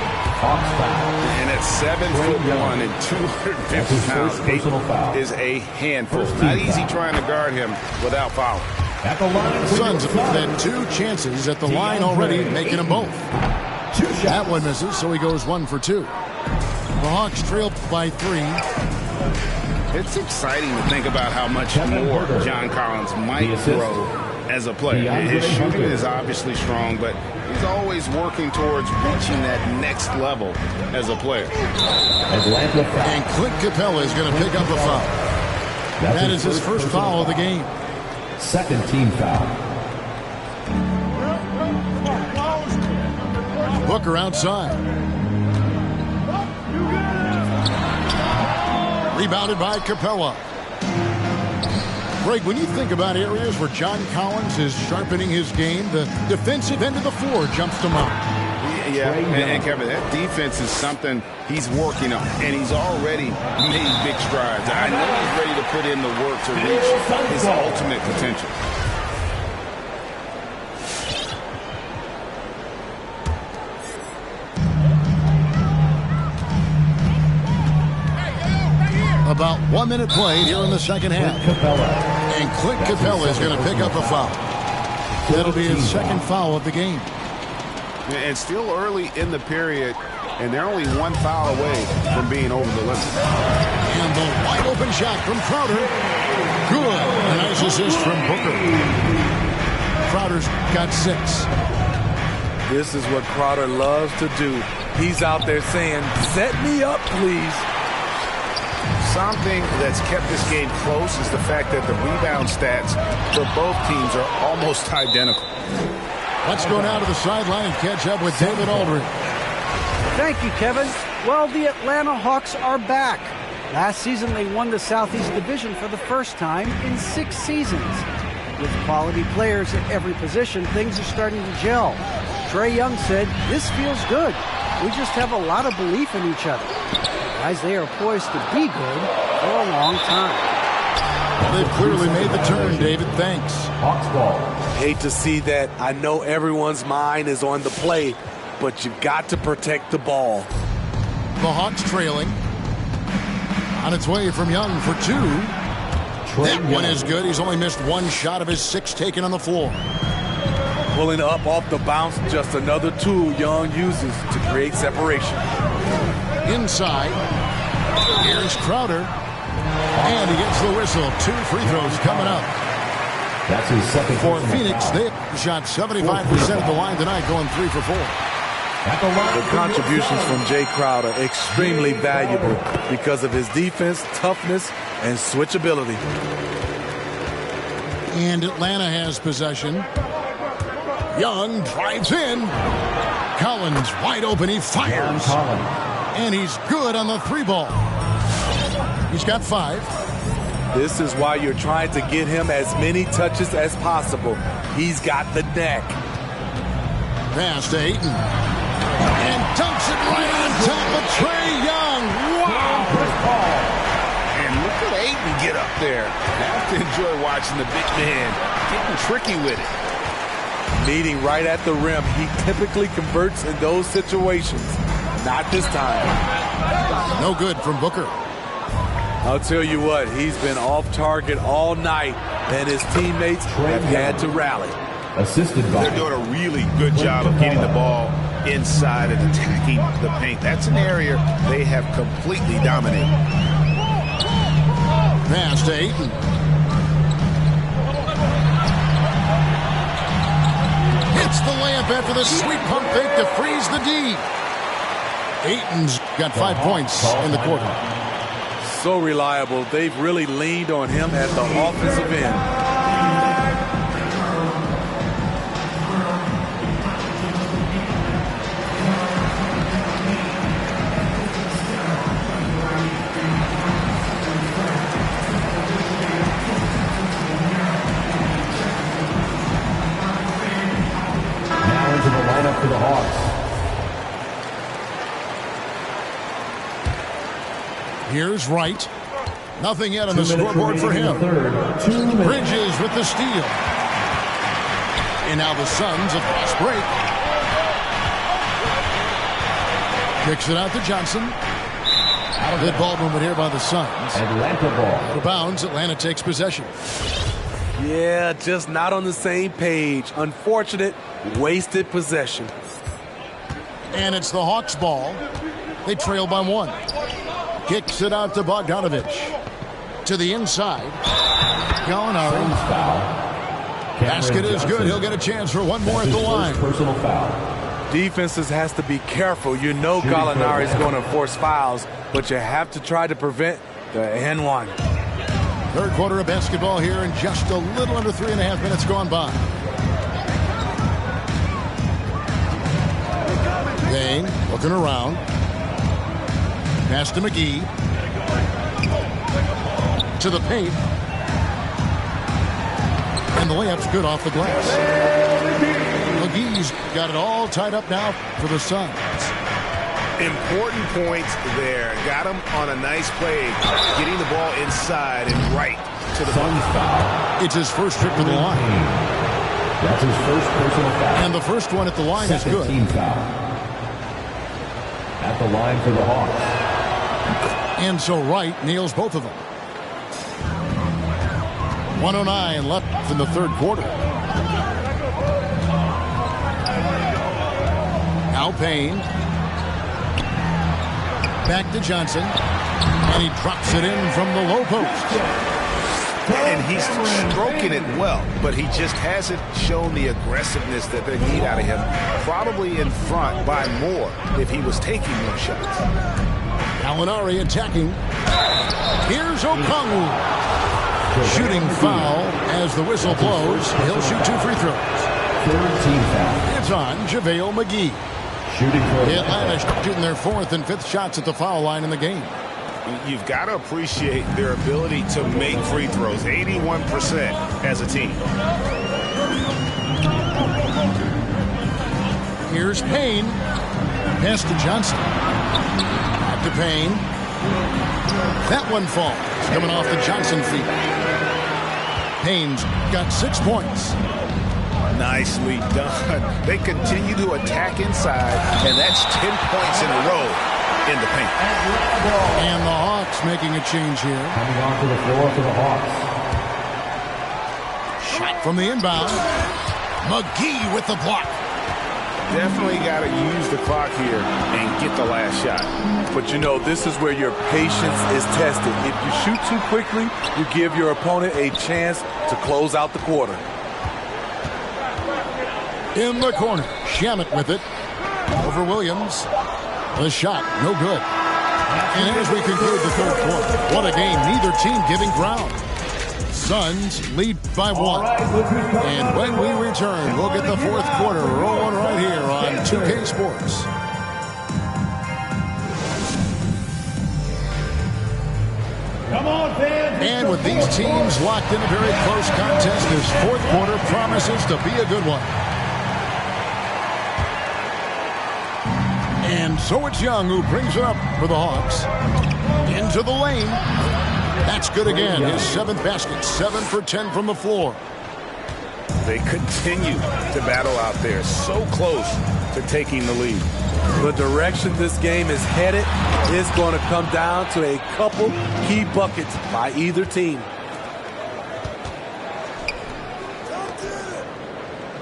And at 7'1" and 250 pounds, Ayton is a handful. Not easy trying to guard him without fouling. The Suns have had 2 chances at the line already, making them both. That one misses, so he goes 1 for 2. The Hawks trail by 3. It's exciting to think about how much more John Collins might grow as a player. His shooting is obviously strong, but he's always working towards reaching that next level as a player. And Clint Capella is going to pick up a foul. That is his first foul of the game. Second team foul. Booker outside. Rebounded by Capella. Greg, when you think about areas where John Collins is sharpening his game, the defensive end of the floor jumps to mind. Yeah, and Kevin, that defense is something he's working on, and he's already made big strides. I know he's ready to put in the work to reach his ultimate potential. About 1 minute played here in the second half. And Clint Capella is going to pick up a foul. That'll be his second foul of the game. And still early in the period, and they're only 1 foul away from being over the limit. And the wide open shot from Crowder. Good. A nice assist from Booker. Crowder's got 6. This is what Crowder loves to do. He's out there saying, set me up, please. Something that's kept this game close is the fact that the rebound stats for both teams are almost identical. Let's go now to the sideline and catch up with David Aldridge. Thank you, Kevin. Well, the Atlanta Hawks are back. Last season, they won the Southeast Division for the first time in 6 seasons. With quality players at every position, things are starting to gel. Trae Young said, "This feels good. We just have a lot of belief in each other." Guys, they are poised to be good for a long time. They've clearly made the turn, David. Thanks. Hawks ball. Hate to see that. I know everyone's mind is on the play, but you've got to protect the ball. The Hawks trailing. On its way from Young for 2. That one is good. He's only missed 1 shot of his 6 taken on the floor. Pulling up off the bounce, just another tool Young uses to create separation. Inside. Here's Crowder. And he gets the whistle. 2 free throws coming up. That's his second for Phoenix. They shot 75% at the line tonight, going 3 for 4. The contributions from Jay Crowder extremely valuable because of his defense, toughness, and switchability. And Atlanta has possession. Young drives in. Collins wide open. He fires. And he's good on the 3-ball. He's got 5. This is why you're trying to get him as many touches as possible. He's got the neck. Pass to Ayton. And dunks it right on top of Trae Young. Wow! And look at Ayton get up there. I have to enjoy watching the big man getting tricky with it. Meeting right at the rim. He typically converts in those situations. Not this time. No good from Booker. I'll tell you what, he's been off target all night, and his teammates have had to rally. Assisted by. They're doing a really good job of getting the ball inside and attacking the paint. That's an area they have completely dominated. Pass to Ayton. Hits the layup after the sweet pump fake to freeze the D. Ayton's got 5 points in the quarter. So reliable. They've really leaned on him at the offensive end. Now into the lineup for the Hawks. Here's Wright. Nothing yet on the scoreboard for him. Bridges with the steal. And now the Suns a fast break. Kicks it out to Johnson. Good ball movement here by the Suns. Atlanta ball. Out of bounds, Atlanta takes possession. Yeah, just not on the same page. Unfortunate, wasted possession. And it's the Hawks ball. They trail by 1. Kicks it out to Bogdanovich. To the inside. Gallinari. Basket is good. He'll get a chance for one more at the line. Personal foul. Defenses has to be careful. You know Gallinari is going to force fouls, but you have to try to prevent the N1. Third quarter of basketball here, and just a little under 3.5 minutes gone by. Dane looking around. Pass to McGee. To the paint. And the layup's good off the glass. McGee's got it all tied up now for the Suns. Important points there. Got him on a nice play, getting the ball inside and right to the Suns foul. It's his first trip to the line. That's his first personal foul. And the first one at the line is good. Team foul. At the line for the Hawks. And so Wright nails both of them. 1:09 left in the third quarter. Now Payne. Back to Johnson. And he drops it in from the low post. And he's stroking it well, but he just hasn't shown the aggressiveness that they need out of him. Probably in front by more if he was taking more shots. Gallinari attacking. Here's Okongwu. Shooting foul as the whistle blows. He'll shoot 2 free throws. Third team foul. It's on JaVale McGee. Shooting for Atlanta shooting their 4th and 5th shots at the foul line in the game. You've got to appreciate their ability to make free throws. 81% as a team. Here's Payne. Pass to Johnson. Back to Payne. That one falls. Coming off the Johnson feet. Payne's got 6 points. Nicely done. They continue to attack inside, and that's 10 points in a row in the paint. And the Hawks making a change here. Coming onto the floor for the Hawks. Shot from the inbound. McGee with the block. Definitely got to use the clock here and get the last shot. But you know, this is where your patience is tested. If you shoot too quickly, you give your opponent a chance to close out the quarter. In the corner, Shamet with it. Over Williams. The shot, no good. And as we conclude the third quarter, what a game. Neither team giving ground. Suns lead by 1. And when we return, we'll get the fourth quarter rolling right here on 2K Sports. Come on, fans. And with these teams locked in a very close contest, this fourth quarter promises to be a good one. And so it's Young who brings it up for the Hawks. Into the lane. That's good again. His 7th basket. 7 for 10 from the floor. They continue to battle out there. So close to taking the lead. The direction this game is headed is going to come down to a couple key buckets by either team.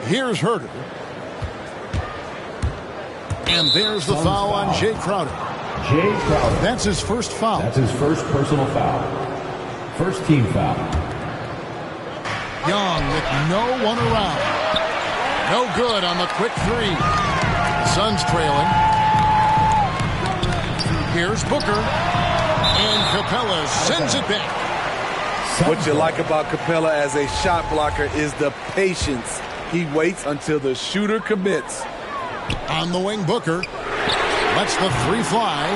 Here's Herter. And there's the foul on Jay Crowder. Jay Crowder. That's his first foul. That's his first personal foul. First team foul. Young with no one around. No good on the quick 3. Suns trailing. Here's Booker. And Capella sends it back. What you like about Capella as a shot blocker is the patience. He waits until the shooter commits. On the wing, Booker lets the 3 fly.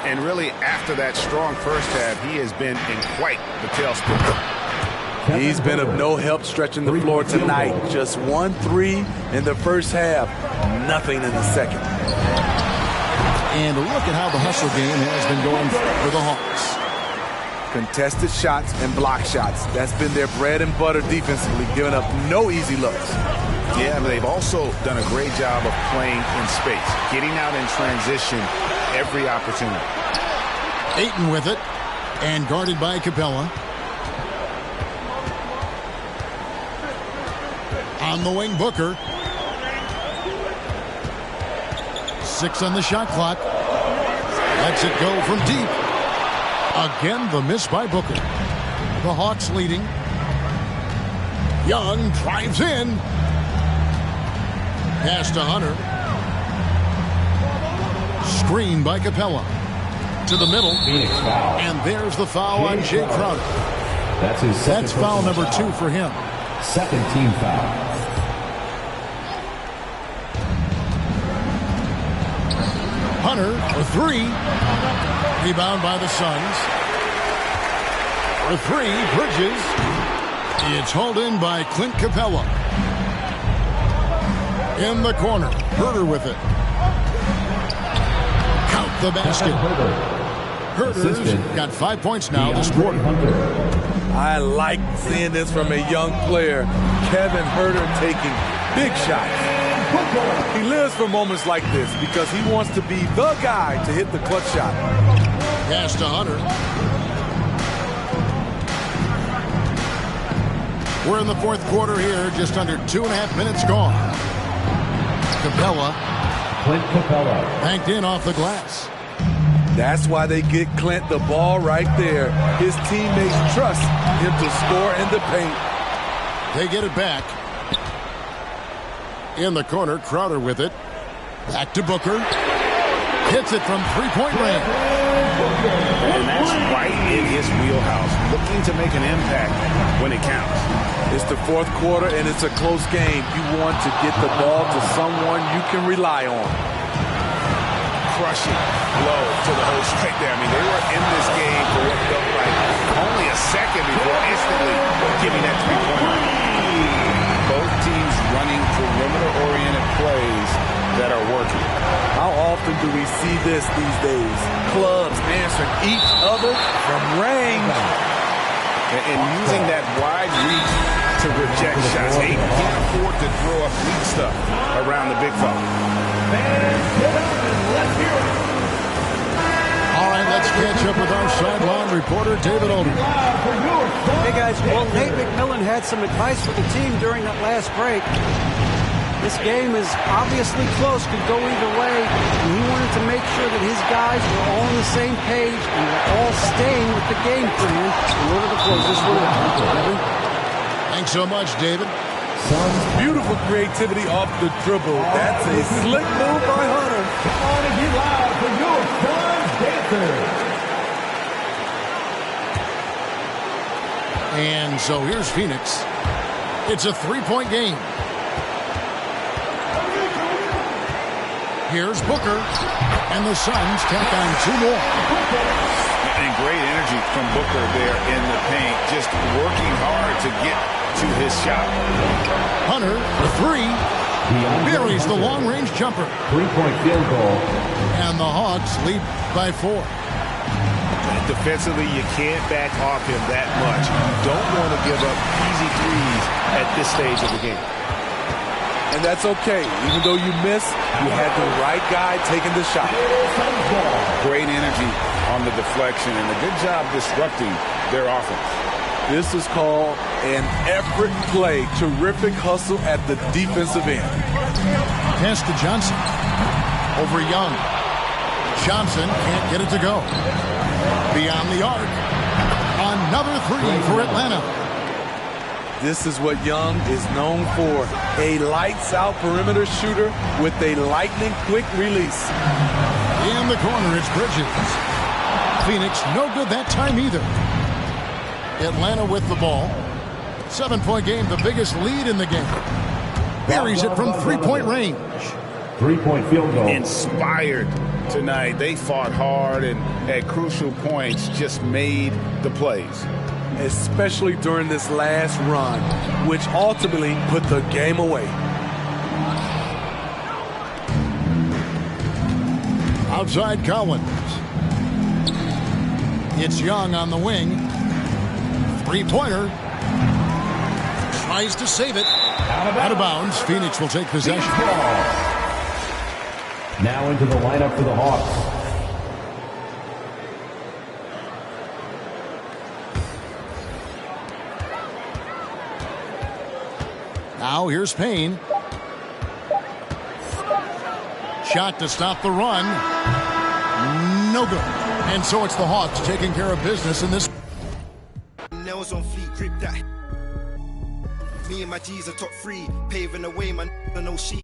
And really, after that strong first half, he has been in quite the tailspin. He's been of no help stretching the floor tonight. Just 1 3 in the first half. Nothing in the second. And look at how the hustle game has been going for the Hawks. Contested shots and block shots. That's been their bread and butter defensively, giving up no easy looks. Yeah, but they've also done a great job of playing in space, getting out in transition every opportunity. Ayton with it, and guarded by Capella. On the wing, Booker. 6 on the shot clock. Lets it go from deep. Again, the miss by Booker. The Hawks leading. Young drives in. Pass to Hunter. Screen by Capella. To the middle. And there's the foul on Jay Crowder. That's foul number 2 for him. Second team foul. Hunter for 3. Rebound by the Suns. For 3, Bridges. It's hauled in by Clint Capella. In the corner, Herter with it. Count the basket. Herter's got 5 points now this quarter. I like seeing this from a young player. Kevin Herter taking big shots. He lives for moments like this because he wants to be the guy to hit the clutch shot. Pass to Hunter. We're in the fourth quarter here, just under 2.5 minutes gone. Capella. Clint Capella. Banked in off the glass. That's why they get Clint the ball right there. His teammates trust him to score in the paint. They get it back. In the corner, Crowder with it. Back to Booker. Hits it from 3-point range. And that's right in his wheelhouse. Looking to make an impact when it counts. It's the fourth quarter, and it's a close game. You want to get the ball to someone you can rely on. Crushing blow to the host right there. I mean, they were in this game for what felt like only a second before instantly giving that 3-point line. Both teams running perimeter-oriented plays that are working. How often do we see this these days? Clubs answering each other from range. And using that wide reach to reject shots. They can't afford to throw up weak stuff around the big fella. All right, let's catch up with our sideline reporter, David Olden. Hey, guys. Well, Nate McMillan had some advice for the team during that last break. This game is obviously close, could go either way, and he wanted to make sure that his guys were all on the same page and were all staying with the game plan in order to close this one out. Thanks so much, David. Beautiful creativity off the dribble. That's a slick move by Hunter. Come on and get loud for your Suns dancers. And so here's Phoenix. It's a three-point game. Here's Booker. And the Suns tack on 2 more. And great energy from Booker there in the paint. Just working hard to get to his shot. Hunter, the 3. Buries the long-range jumper. 3-point field goal. And the Hawks lead by 4. Defensively, you can't back off him that much. You don't want to give up easy threes at this stage of the game. And that's okay. Even though you miss, you had the right guy taking the shot. Great energy on the deflection and a good job disrupting their offense. This is called an effort play. Terrific hustle at the defensive end. Pass to Johnson. Over Young. Johnson can't get it to go. Beyond the arc. Another 3 for Atlanta. This is what Young is known for. A lights-out perimeter shooter with a lightning-quick release. In the corner, it's Bridges. Phoenix, no good that time either. Atlanta with the ball. 7-point game, the biggest lead in the game. Buries it from 3-point range. 3-point field goal. Inspired tonight. They fought hard and at crucial points just made the plays. Especially during this last run, which ultimately put the game away. Outside Collins. It's Young on the wing. 3-pointer. Tries to save it. Out of bounds. Phoenix will take possession. Now into the lineup for the Hawks. Now here's Payne. Shot to stop the run. No good. And so it's the Hawks taking care of business in this. Nails on fleet, grip that. Me and my G's are top 3, paving the way, man. No sheet.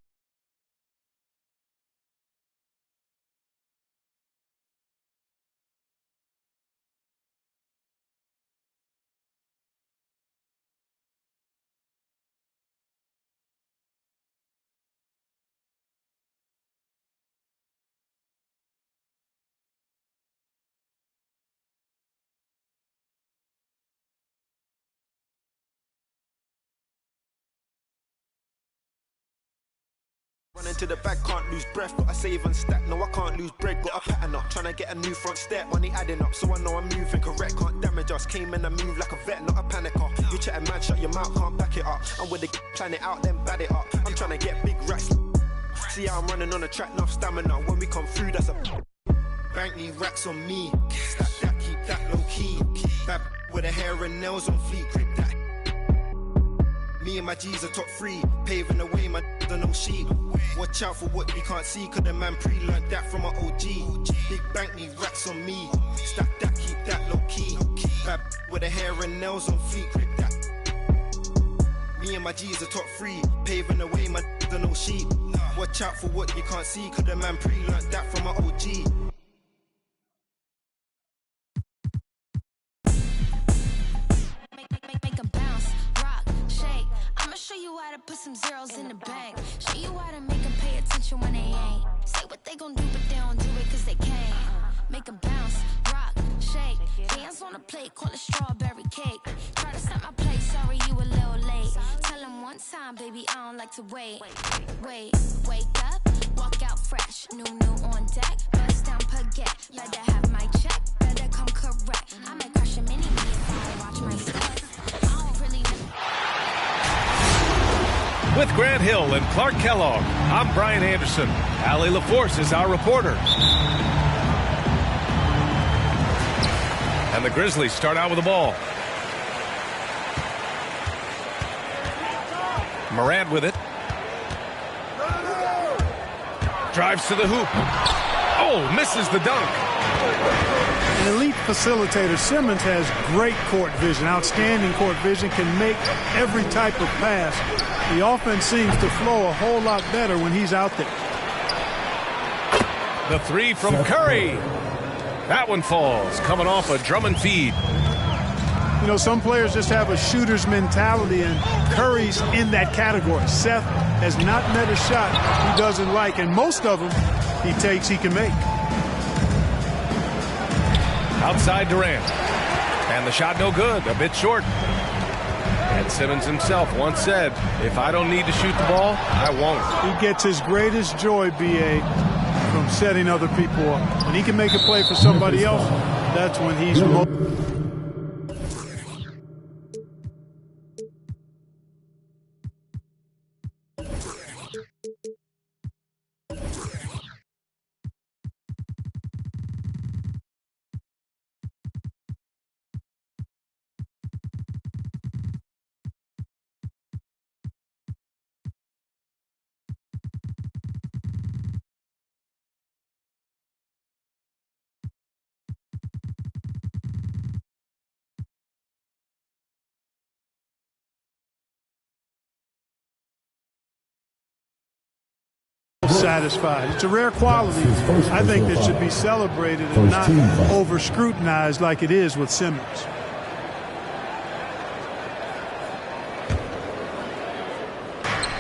Running to the back, can't lose breath. Got a save and stack, no I can't lose bread. Got a pattern up, trying to get a new front step. Money adding up, so I know I'm moving correct. Can't damage us, came in and move like a vet, not a panicker. You chatting man, shut your mouth, can't back it up. I'm with the plan it out, then bad it up. I'm trying to get big racks. See how I'm running on the track, enough stamina. When we come through, that's a bank, need racks on me. Stack that, keep that low key. Bad with the hair and nails on fleek, grip that. Me and my G's are top 3, paving the way, man, no sheep. Watch out for what you can't see, cause the man pre-learned that from an OG. Big bank need racks on me. Stack that, keep that low key. Bad with the hair and nails on fleek, grip that. Me and my G's are top 3, paving the way, man, no sheep. Watch out for what you can't see, cause the man pre-learned that from an OG. Show you how to put some zeros in the bank. Show you how to make them pay attention when they ain't. Say what they gon' do, but they don't do it cause they can't. Make them bounce, rock, shake. Dance on the plate, call it strawberry cake. Try to set my place, sorry you a little late. Tell them one time, baby, I don't like to wait. Wait, wake up, walk out fresh. New on deck, bust down baguette. Better have my check, better come correct. I might crush a mini-me if I watch my steps. I don't really know. With Grant Hill and Clark Kellogg, I'm Brian Anderson. Allie LaForce is our reporter. And the Grizzlies start out with the ball. Morant with it. Drives to the hoop. Oh, misses the dunk. An elite facilitator, Simmons has great court vision, outstanding court vision, can make every type of pass. The offense seems to flow a whole lot better when he's out there. The three from Curry. That one falls, coming off a Drummond feed. You know, some players just have a shooter's mentality, and Curry's in that category. Seth has not met a shot he doesn't like, and most of them he takes he can make. Outside Durant. And the shot no good, a bit short. And Simmons himself once said, if I don't need to shoot the ball, I won't. He gets his greatest joy, B.A., from setting other people up. When he can make a play for somebody else, that's when he's most... satisfied. It's a rare quality, I think, that should be celebrated and not over-scrutinized like it is with Simmons.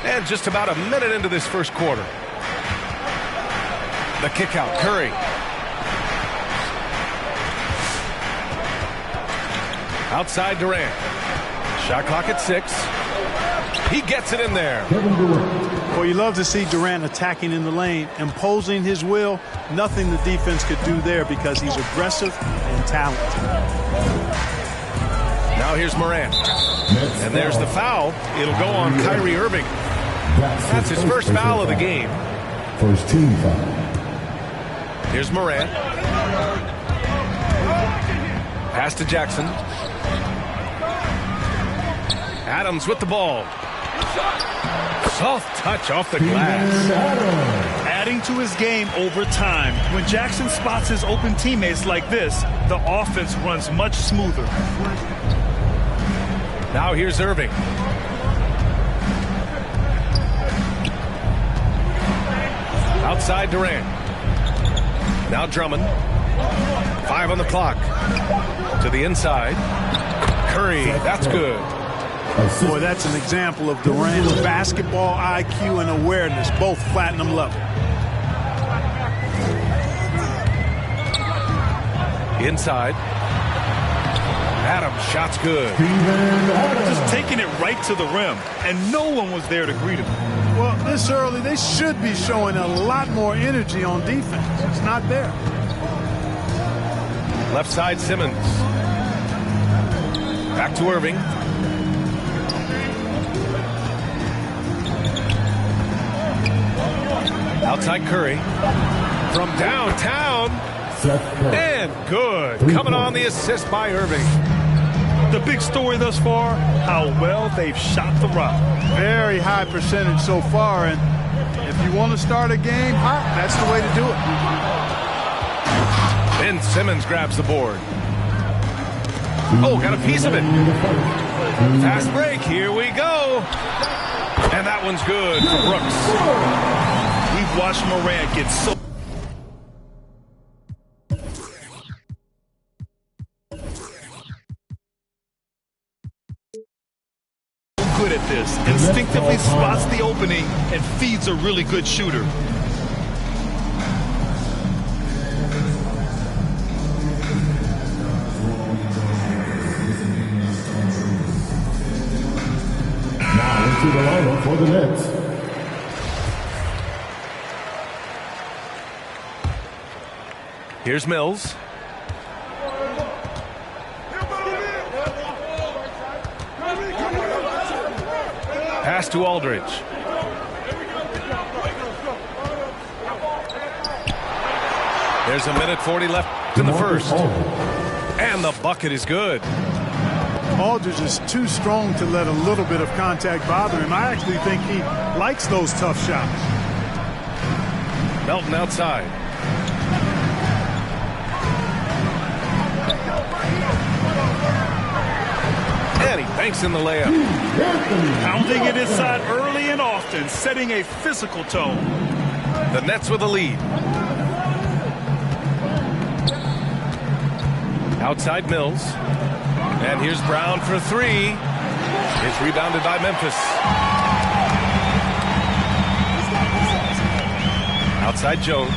And just about a minute into this first quarter. The kick out, Curry. Outside Durant. Shot clock at 6. He gets it in there. Well, you love to see Durant attacking in the lane, imposing his will. Nothing the defense could do there because he's aggressive and talented. Now here's Morant. And there's the foul. It'll go on Kyrie Irving. That's his first foul of the game. First team foul. Here's Morant. Pass to Jackson. Adams with the ball. Soft touch off the glass. Adding to his game over time. When Jackson spots his open teammates like this, the offense runs much smoother. Now here's Irving. Outside Durant. Now Drummond. 5 on the clock. To the inside. Curry, that's good. Boy, that's an example of Durant's basketball IQ and awareness, both platinum level. Inside. Adams, shot's good. Just taking it right to the rim, and no one was there to greet him. Well, this early, they should be showing a lot more energy on defense. It's not there. Left side, Simmons. Back to Irving. Outside Curry. From downtown. And good. Coming on the assist by Irving. The big story thus far, how well they've shot the rock. Very high percentage so far, and if you want to start a game hot, that's the way to do it. Ben Simmons grabs the board. Oh, got a piece of it. Fast break, here we go. And that one's good for Brooks. We've watched Morant get so good at this. Instinctively spots the opening and feeds a really good shooter. Now into the lineup for the Nets. Here's Mills. Pass to Aldridge. There's a minute 40 left in the first. And the bucket is good. Aldridge is too strong to let a little bit of contact bother him. I actually think he likes those tough shots. Melton outside. And he banks in the layup. Pounding it inside early and often, setting a physical tone. The Nets with a lead. Outside Mills. And here's Brown for three. It's rebounded by Memphis. Outside Jones.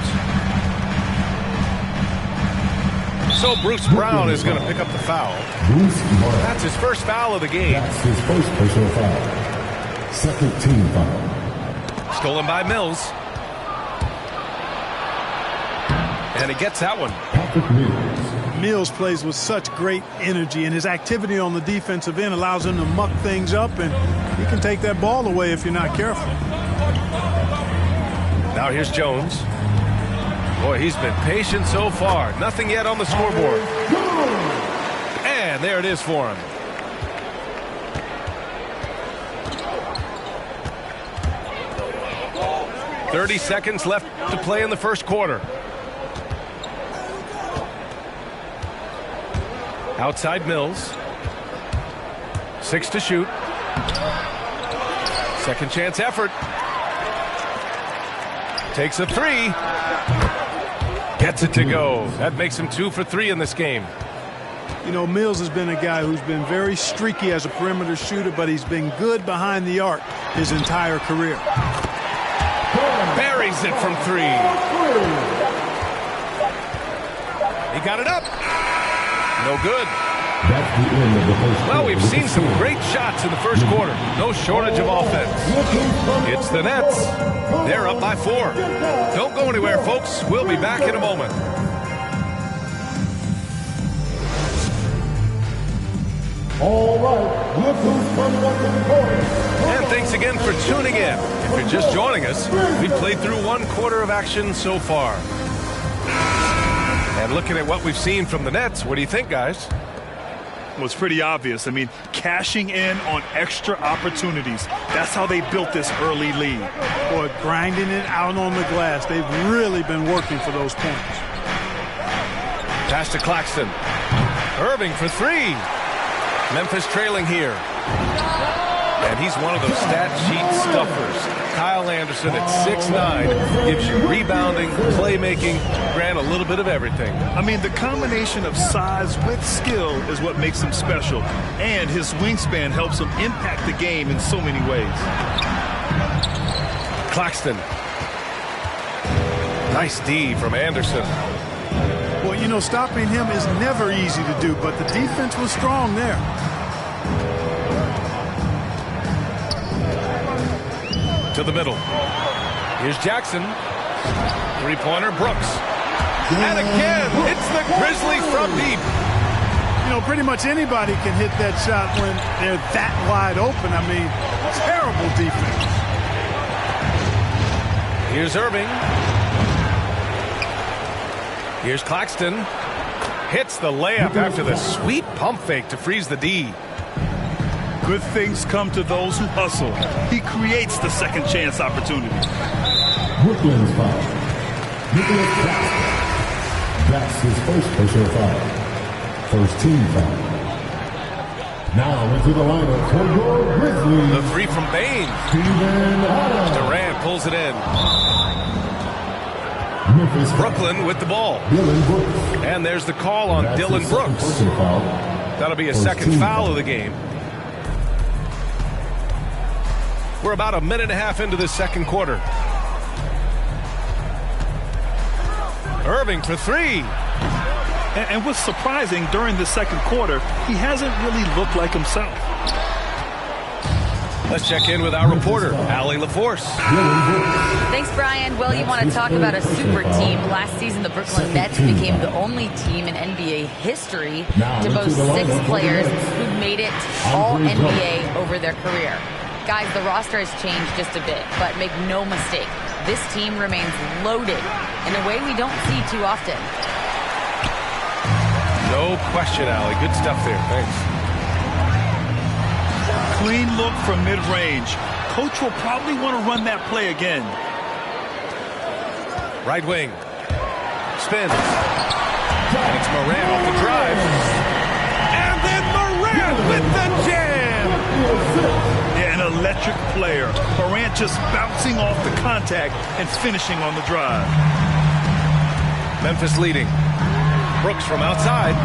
So Bruce Brown is going to pick up the foul. That's his first foul of the game. That's his first personal foul. Second team foul. Stolen by Mills. And he gets that one. Mills plays with such great energy, and his activity on the defensive end allows him to muck things up, and he can take that ball away if you're not careful. Now here's Jones. Boy, he's been patient so far. Nothing yet on the scoreboard. And there it is for him. "30 seconds left to play in the first quarter. Outside Mills. 6 to shoot. Second chance effort. Takes a three. Gets it to go. That makes him 2 for 3 in this game. You know, Mills has been a guy who's been very streaky as a perimeter shooter, but he's been good behind the arc his entire career. Buries it from 3. He got it up. No good. Well, we've seen some great shots in the first quarter. No shortage of offense. It's the Nets. They're up by 4. Don't go anywhere, folks. We'll be back in a moment. All right, look who's coming up in the court. And thanks again for tuning in. If you're just joining us, we've played through 1 quarter of action so far. And looking at what we've seen from the Nets, what do you think, guys? Well, it's pretty obvious. I mean, cashing in on extra opportunities. That's how they built this early lead. Boy, grinding it out on the glass. They've really been working for those points. Pass to Claxton. Irving for 3. Memphis trailing here. And he's one of those stat sheet stuffers. Kyle Anderson at 6'9", gives you rebounding, playmaking, Grant, a little bit of everything. I mean, the combination of size with skill is what makes him special. And his wingspan helps him impact the game in so many ways. Claxton. Nice D from Anderson. Well, you know, stopping him is never easy to do, but the defense was strong there. To the middle. Here's Jackson. Three-pointer, Brooks. And again, it's the Grizzlies from deep. You know, pretty much anybody can hit that shot when they're that wide open. I mean, terrible defense. Here's Irving. Here's Claxton. Hits the layup after the sweet pump fake to freeze the D. Good things come to those who hustle. He creates the second chance opportunity. Brooklyn's foul. Nicholas Claxton. That's his first personal foul. First team foul. Now into the lineup for your Grizzlies. The 3 from Bain. Durant pulls it in. Memphis Brooklyn with the ball. Dylan Brooks. And there's the call on That's Dylan Brooks. That'll be a second foul of the game. We're about a minute and a half into this second quarter. Irving for 3. And what's surprising, during the second quarter, he hasn't really looked like himself. Let's check in with our reporter, Allie LaForce. Thanks, Brian. Well, you want to talk about a super team. Last season, the Brooklyn Nets became the only team in NBA history to boast 6 players who made it all NBA over their career. Guys, the roster has changed just a bit, but make no mistake, this team remains loaded in a way we don't see too often. No question, Allie. Good stuff there. Thanks. Clean look from mid-range. Coach will probably want to run that play again. Right wing. Spins. And it's Morant off the drive. And then Morant with the jam. Yeah, an electric player. Morant just bouncing off the contact and finishing on the drive. Memphis leading. Brooks from outside.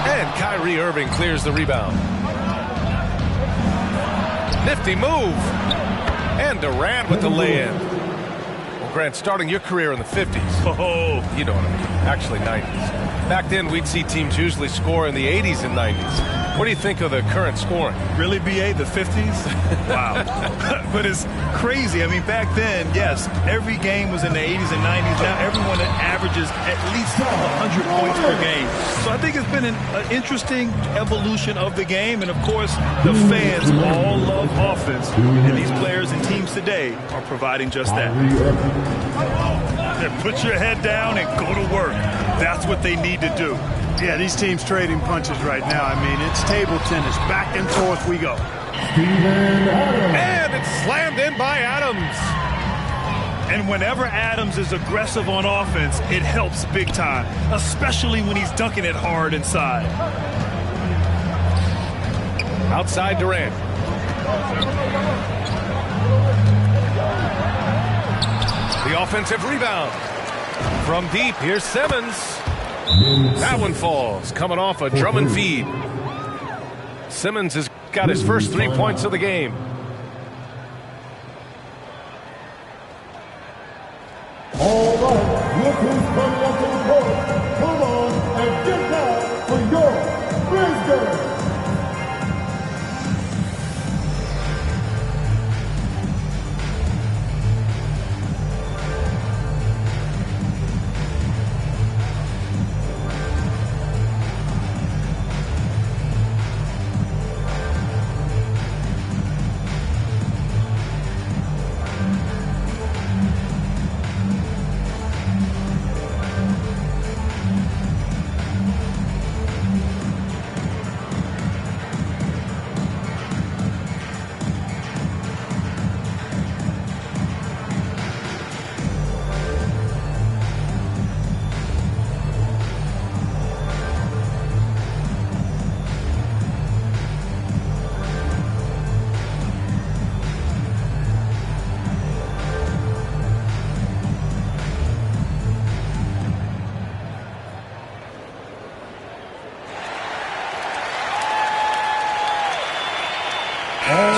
And Kyrie Irving clears the rebound. Nifty move. And Durant with the lay-in. Well, Grant, starting your career in the 50s. Oh, you know what I mean. Actually, 90s. Back then, we'd see teams usually score in the 80s and 90s. What do you think of the current scoring? Really, BA, the 50s? Wow. But it's crazy. I mean, back then, yes, every game was in the 80s and 90s. Now everyone averages at least 100 points per game. So I think it's been an interesting evolution of the game. And, of course, the fans all love offense. And these players and teams today are providing just that. Put your head down and go to work. That's what they need to do. Yeah, these teams trading punches right now. I mean, it's table tennis. Back and forth we go. And it's slammed in by Adams. And whenever Adams is aggressive on offense, it helps big time, especially when he's dunking it hard inside. Outside Durant. The offensive rebound. From deep, here's Simmons. That one falls, coming off a Drummond feed. Simmons has got his first 3 points of the game. All right, look who's coming up to the court. Come on and get down for your Grizzlies.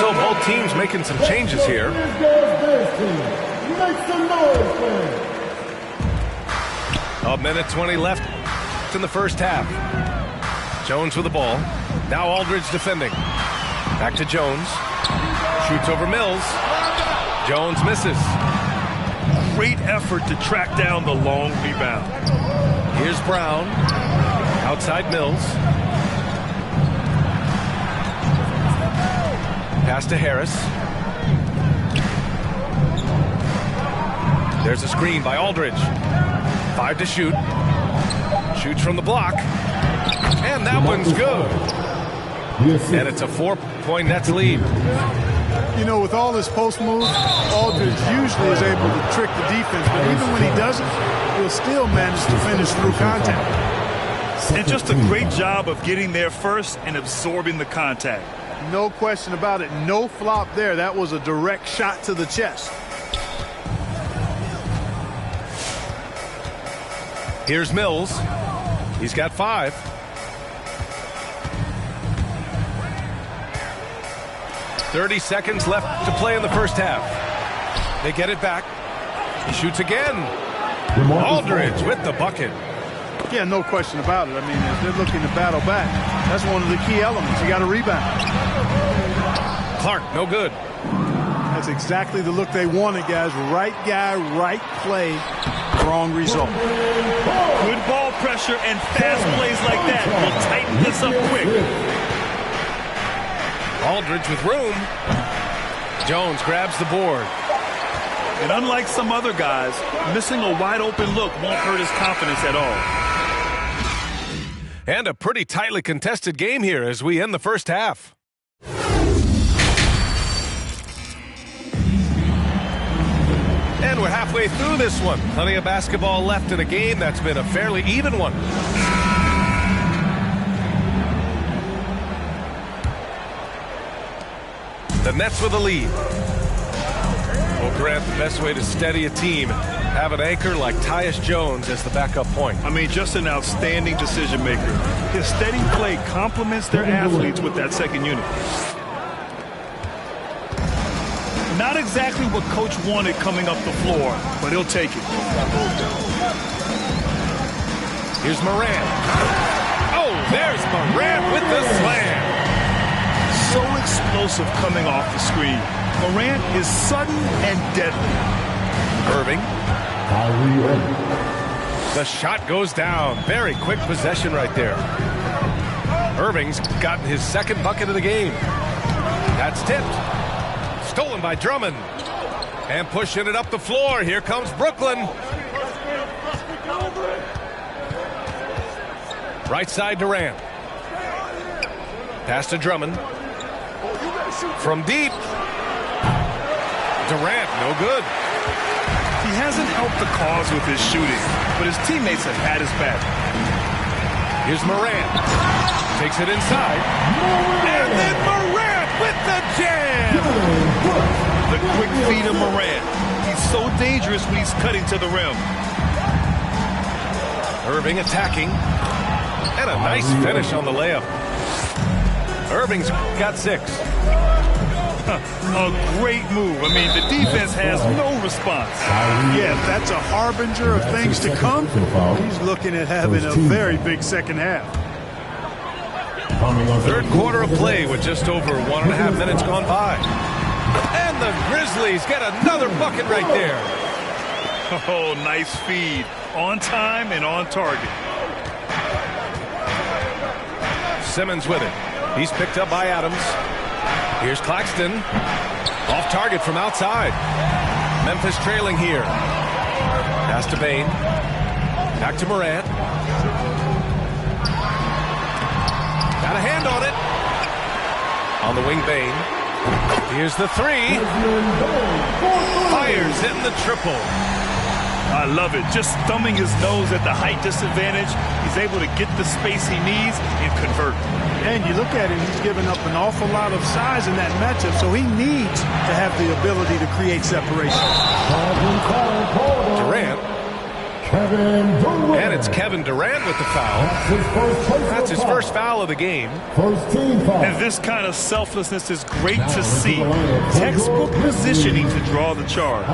So both teams making some changes here. A minute 20 left in the first half. Jones with the ball. Now Aldridge defending. Back to Jones. Shoots over Mills. Jones misses. Great effort to track down the long rebound. Here's Brown. Outside Mills. Pass to Harris. There's a screen by Aldridge. 5 to shoot. Shoots from the block. And that one's good. And it's a 4-point Nets lead. You know, with all his post moves, Aldridge usually is able to trick the defense, but even when he doesn't, he'll still manage to finish through contact. And just a great job of getting there first and absorbing the contact. No question about it. No flop there. That was a direct shot to the chest. Here's Mills. He's got 5. "30 seconds left to play in the first half. They get it back. He shoots again. Aldridge with the bucket. Yeah, no question about it. I mean, if they're looking to battle back, that's one of the key elements. You got to rebound. Clark, no good. That's exactly the look they wanted, guys. Right guy, right play, wrong result. Good ball pressure and fast plays like that will tighten this up quick. Aldridge with room. Jones grabs the board. And unlike some other guys, missing a wide open look won't hurt his confidence at all. And a pretty tightly contested game here as we end the first half. And we're halfway through this one. Plenty of basketball left in a game that's been a fairly even one. the Nets with a lead. Well, Grant, the best way to steady a team, have an anchor like Tyus Jones as the backup point. I mean, just an outstanding decision maker. His steady play complements their athletes with that second unit. Not exactly what Coach wanted coming up the floor, but he'll take it. Here's Morant. Oh, there's Morant with the slam. So explosive coming off the screen. Morant is sudden and deadly. Irving. The shot goes down. Very quick possession right there. Irving's gotten his second bucket of the game. That's tipped. Stolen by Drummond. And pushing it up the floor. Here comes Brooklyn. Right side Durant. Pass to Drummond. From deep. Durant, no good. He hasn't helped the cause with his shooting, but his teammates have had his back. Here's Morant. Takes it inside. And then Morant with the jam. The quick feed of Morant. He's so dangerous when he's cutting to the rim. Irving attacking. And a nice finish on the layup. Irving's got 6. A great move. I mean, the defense has no response. Yeah, that's a harbinger of things to come. He's looking at having a very big second half. Third quarter of play with just over 1.5 minutes gone by. And the Grizzlies get another bucket right there. Oh, nice feed. On time and on target. Simmons with it. He's picked up by Adams. Here's Claxton. Off target from outside. Memphis trailing here. Pass to Bane. Back to Morant. Got a hand on it. On the wing, Bane. Here's the 3. Fires in the triple. I love it. Just thumbing his nose at the height disadvantage. He's able to get the space he needs and convert. And you look at him, he's given up an awful lot of size in that matchup, so he needs to have the ability to create separation. Durant. And it's Kevin Durant with the foul. That's his first foul of the game. And this kind of selflessness is great to see. Textbook positioning to draw the charge.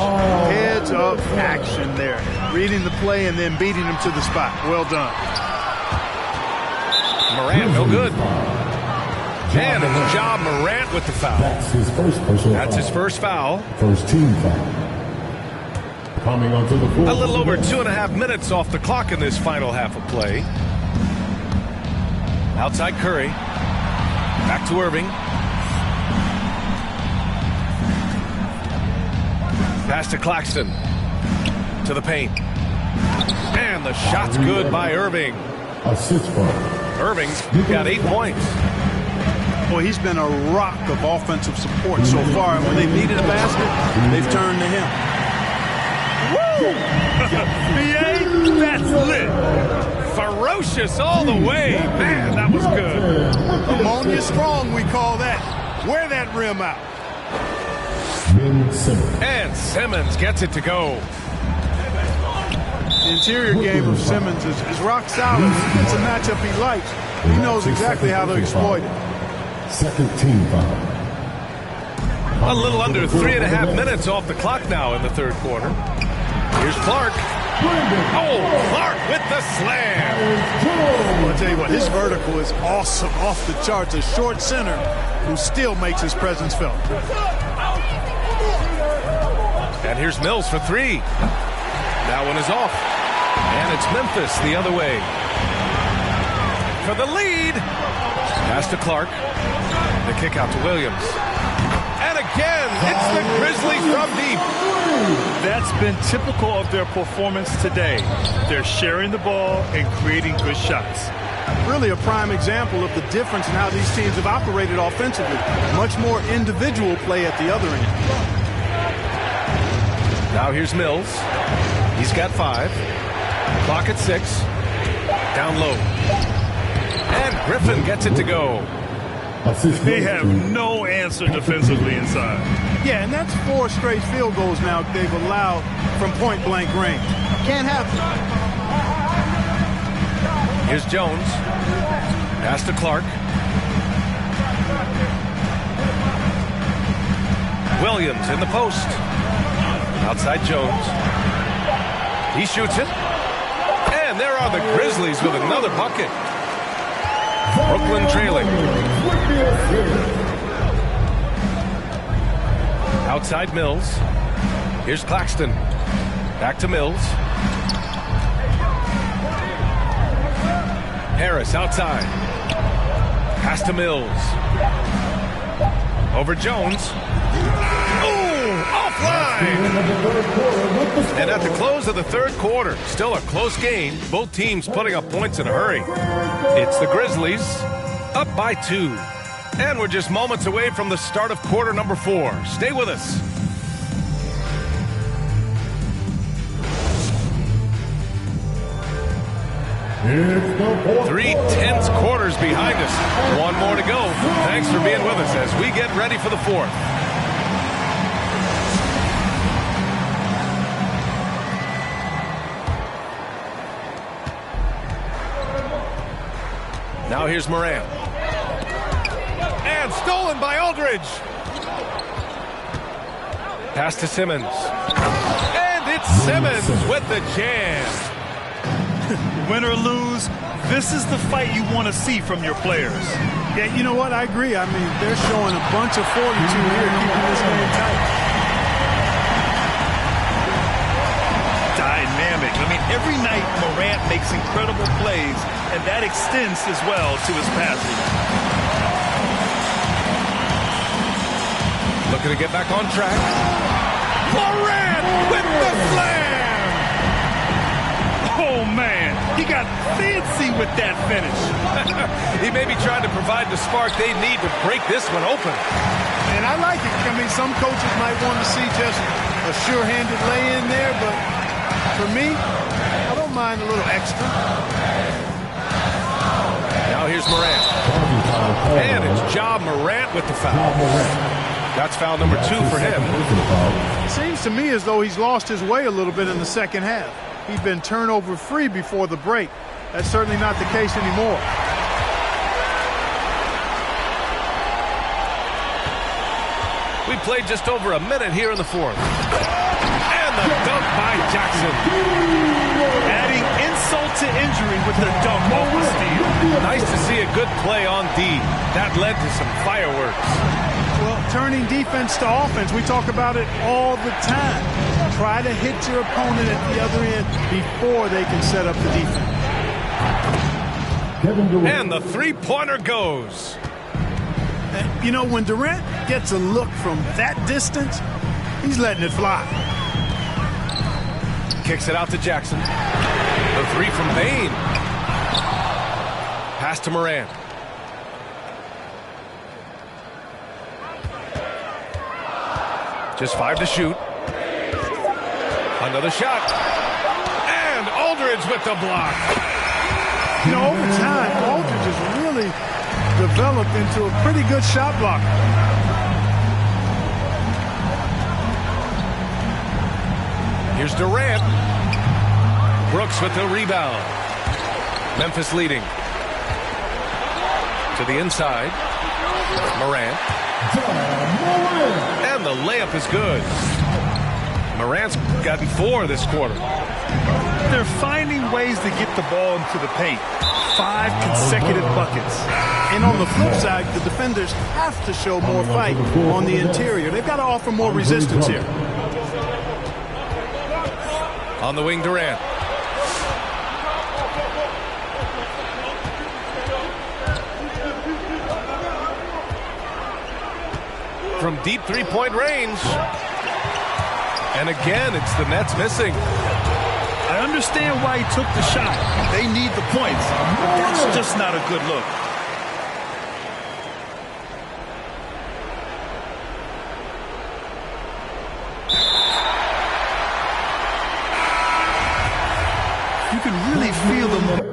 Heads up action there. Reading the play and then beating him to the spot. Well done. Morant, no good. And a good job, Morant with the foul. That's his first foul. First team foul. Coming onto the floor. A little over 2.5 minutes off the clock in this final half of play. Outside Curry. Back to Irving. Pass to Claxton. To the paint. And the shot's good by Irving. Assist for Irving's got 8 points. Boy, he's been a rock of offensive support so far, and when they've needed a basket, they've turned to him. Woo! BA, that's lit. Ferocious all the way. Man, that was good. Ammonia strong, we call that. Wear that rim out. And Simmons gets it to go. The interior game of Simmons is rock solid. He gets a matchup he likes. He knows exactly how to exploit it. Second team foul. A little under 3.5 minutes off the clock now in the third quarter. Here's Clark. Oh, Clark with the slam. I'll tell you what, his vertical is awesome, off the charts. A short center who still makes his presence felt. And here's Mills for 3. That one is off. And it's Memphis the other way. For the lead. Pass to Clark. The kick out to Williams. And again, it's the Grizzlies from deep. That's been typical of their performance today. They're sharing the ball and creating good shots. Really a prime example of the difference in how these teams have operated offensively. Much more individual play at the other end. Now here's Mills. He's got 5. Clock at 6. Down low. And Griffin gets it to go. They have no no answer defensively inside. Yeah, and that's 4 straight field goals now they've allowed from point-blank range. Can't have it. Here's Jones. Pass to Clark. Williams in the post. Outside Jones. He shoots it. And there are the Grizzlies with another bucket. Brooklyn trailing. Outside Mills. Here's Claxton. Back to Mills. Harris outside. Pass to Mills. Over Jones. Offline. And at the close of the third quarter, still a close game. Both teams putting up points in a hurry. It's the Grizzlies up by 2. And we're just moments away from the start of quarter number 4. Stay with us. Three tense quarters behind us. One more to go. Thanks for being with us as we get ready for the 4th. Now here's Moran. And stolen by Aldridge. Pass to Simmons. And it's Simmons with the jam. Win or lose, this is the fight you want to see from your players. Yeah, you know what? I agree. I mean, they're showing a bunch of fortitude here, keeping this game tight. Dynamic. I mean, every night Morant makes incredible plays, and that extends as well to his passing. Looking to get back on track. Morant with the slam! Oh, man, he got fancy with that finish. He may be trying to provide the spark they need to break this one open. And I like it. I mean, some coaches might want to see just a sure-handed lay-in there, but for me, I don't mind a little extra. Now here's Morant. And it's Ja Morant with the foul. That's foul number 2 for him. It seems to me as though he's lost his way a little bit in the second half. He'd been turnover-free before the break. That's certainly not the case anymore. We played just over a minute here in the 4th. And the dunk by Jackson. Adding insult to injury with the dunk over steal. Nice to see a good play on D. That led to some fireworks. Well, turning defense to offense, we talk about it all the time. Try to hit your opponent at the other end before they can set up the defense. And the three-pointer goes. And, you know, when Durant gets a look from that distance, he's letting it fly. Kicks it out to Jackson. The 3 from Bain. Pass to Moran. Just 5 to shoot. Another shot. And Aldridge with the block. You know, over time, Aldridge has really developed into a pretty good shot blocker. Here's Durant. Brooks with the rebound. Memphis leading. To the inside. Morant. And the layup is good. Morant's gotten 4 this quarter. They're finding ways to get the ball into the paint. 5 consecutive buckets. And on the flip side, the defenders have to show more fight on the interior. They've got to offer more resistance here. On the wing, Durant. From deep three-point range. And again, it's the Nets missing. I understand why he took the shot. They need the points. That's just not a good look. You can really feel the momentum.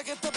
get the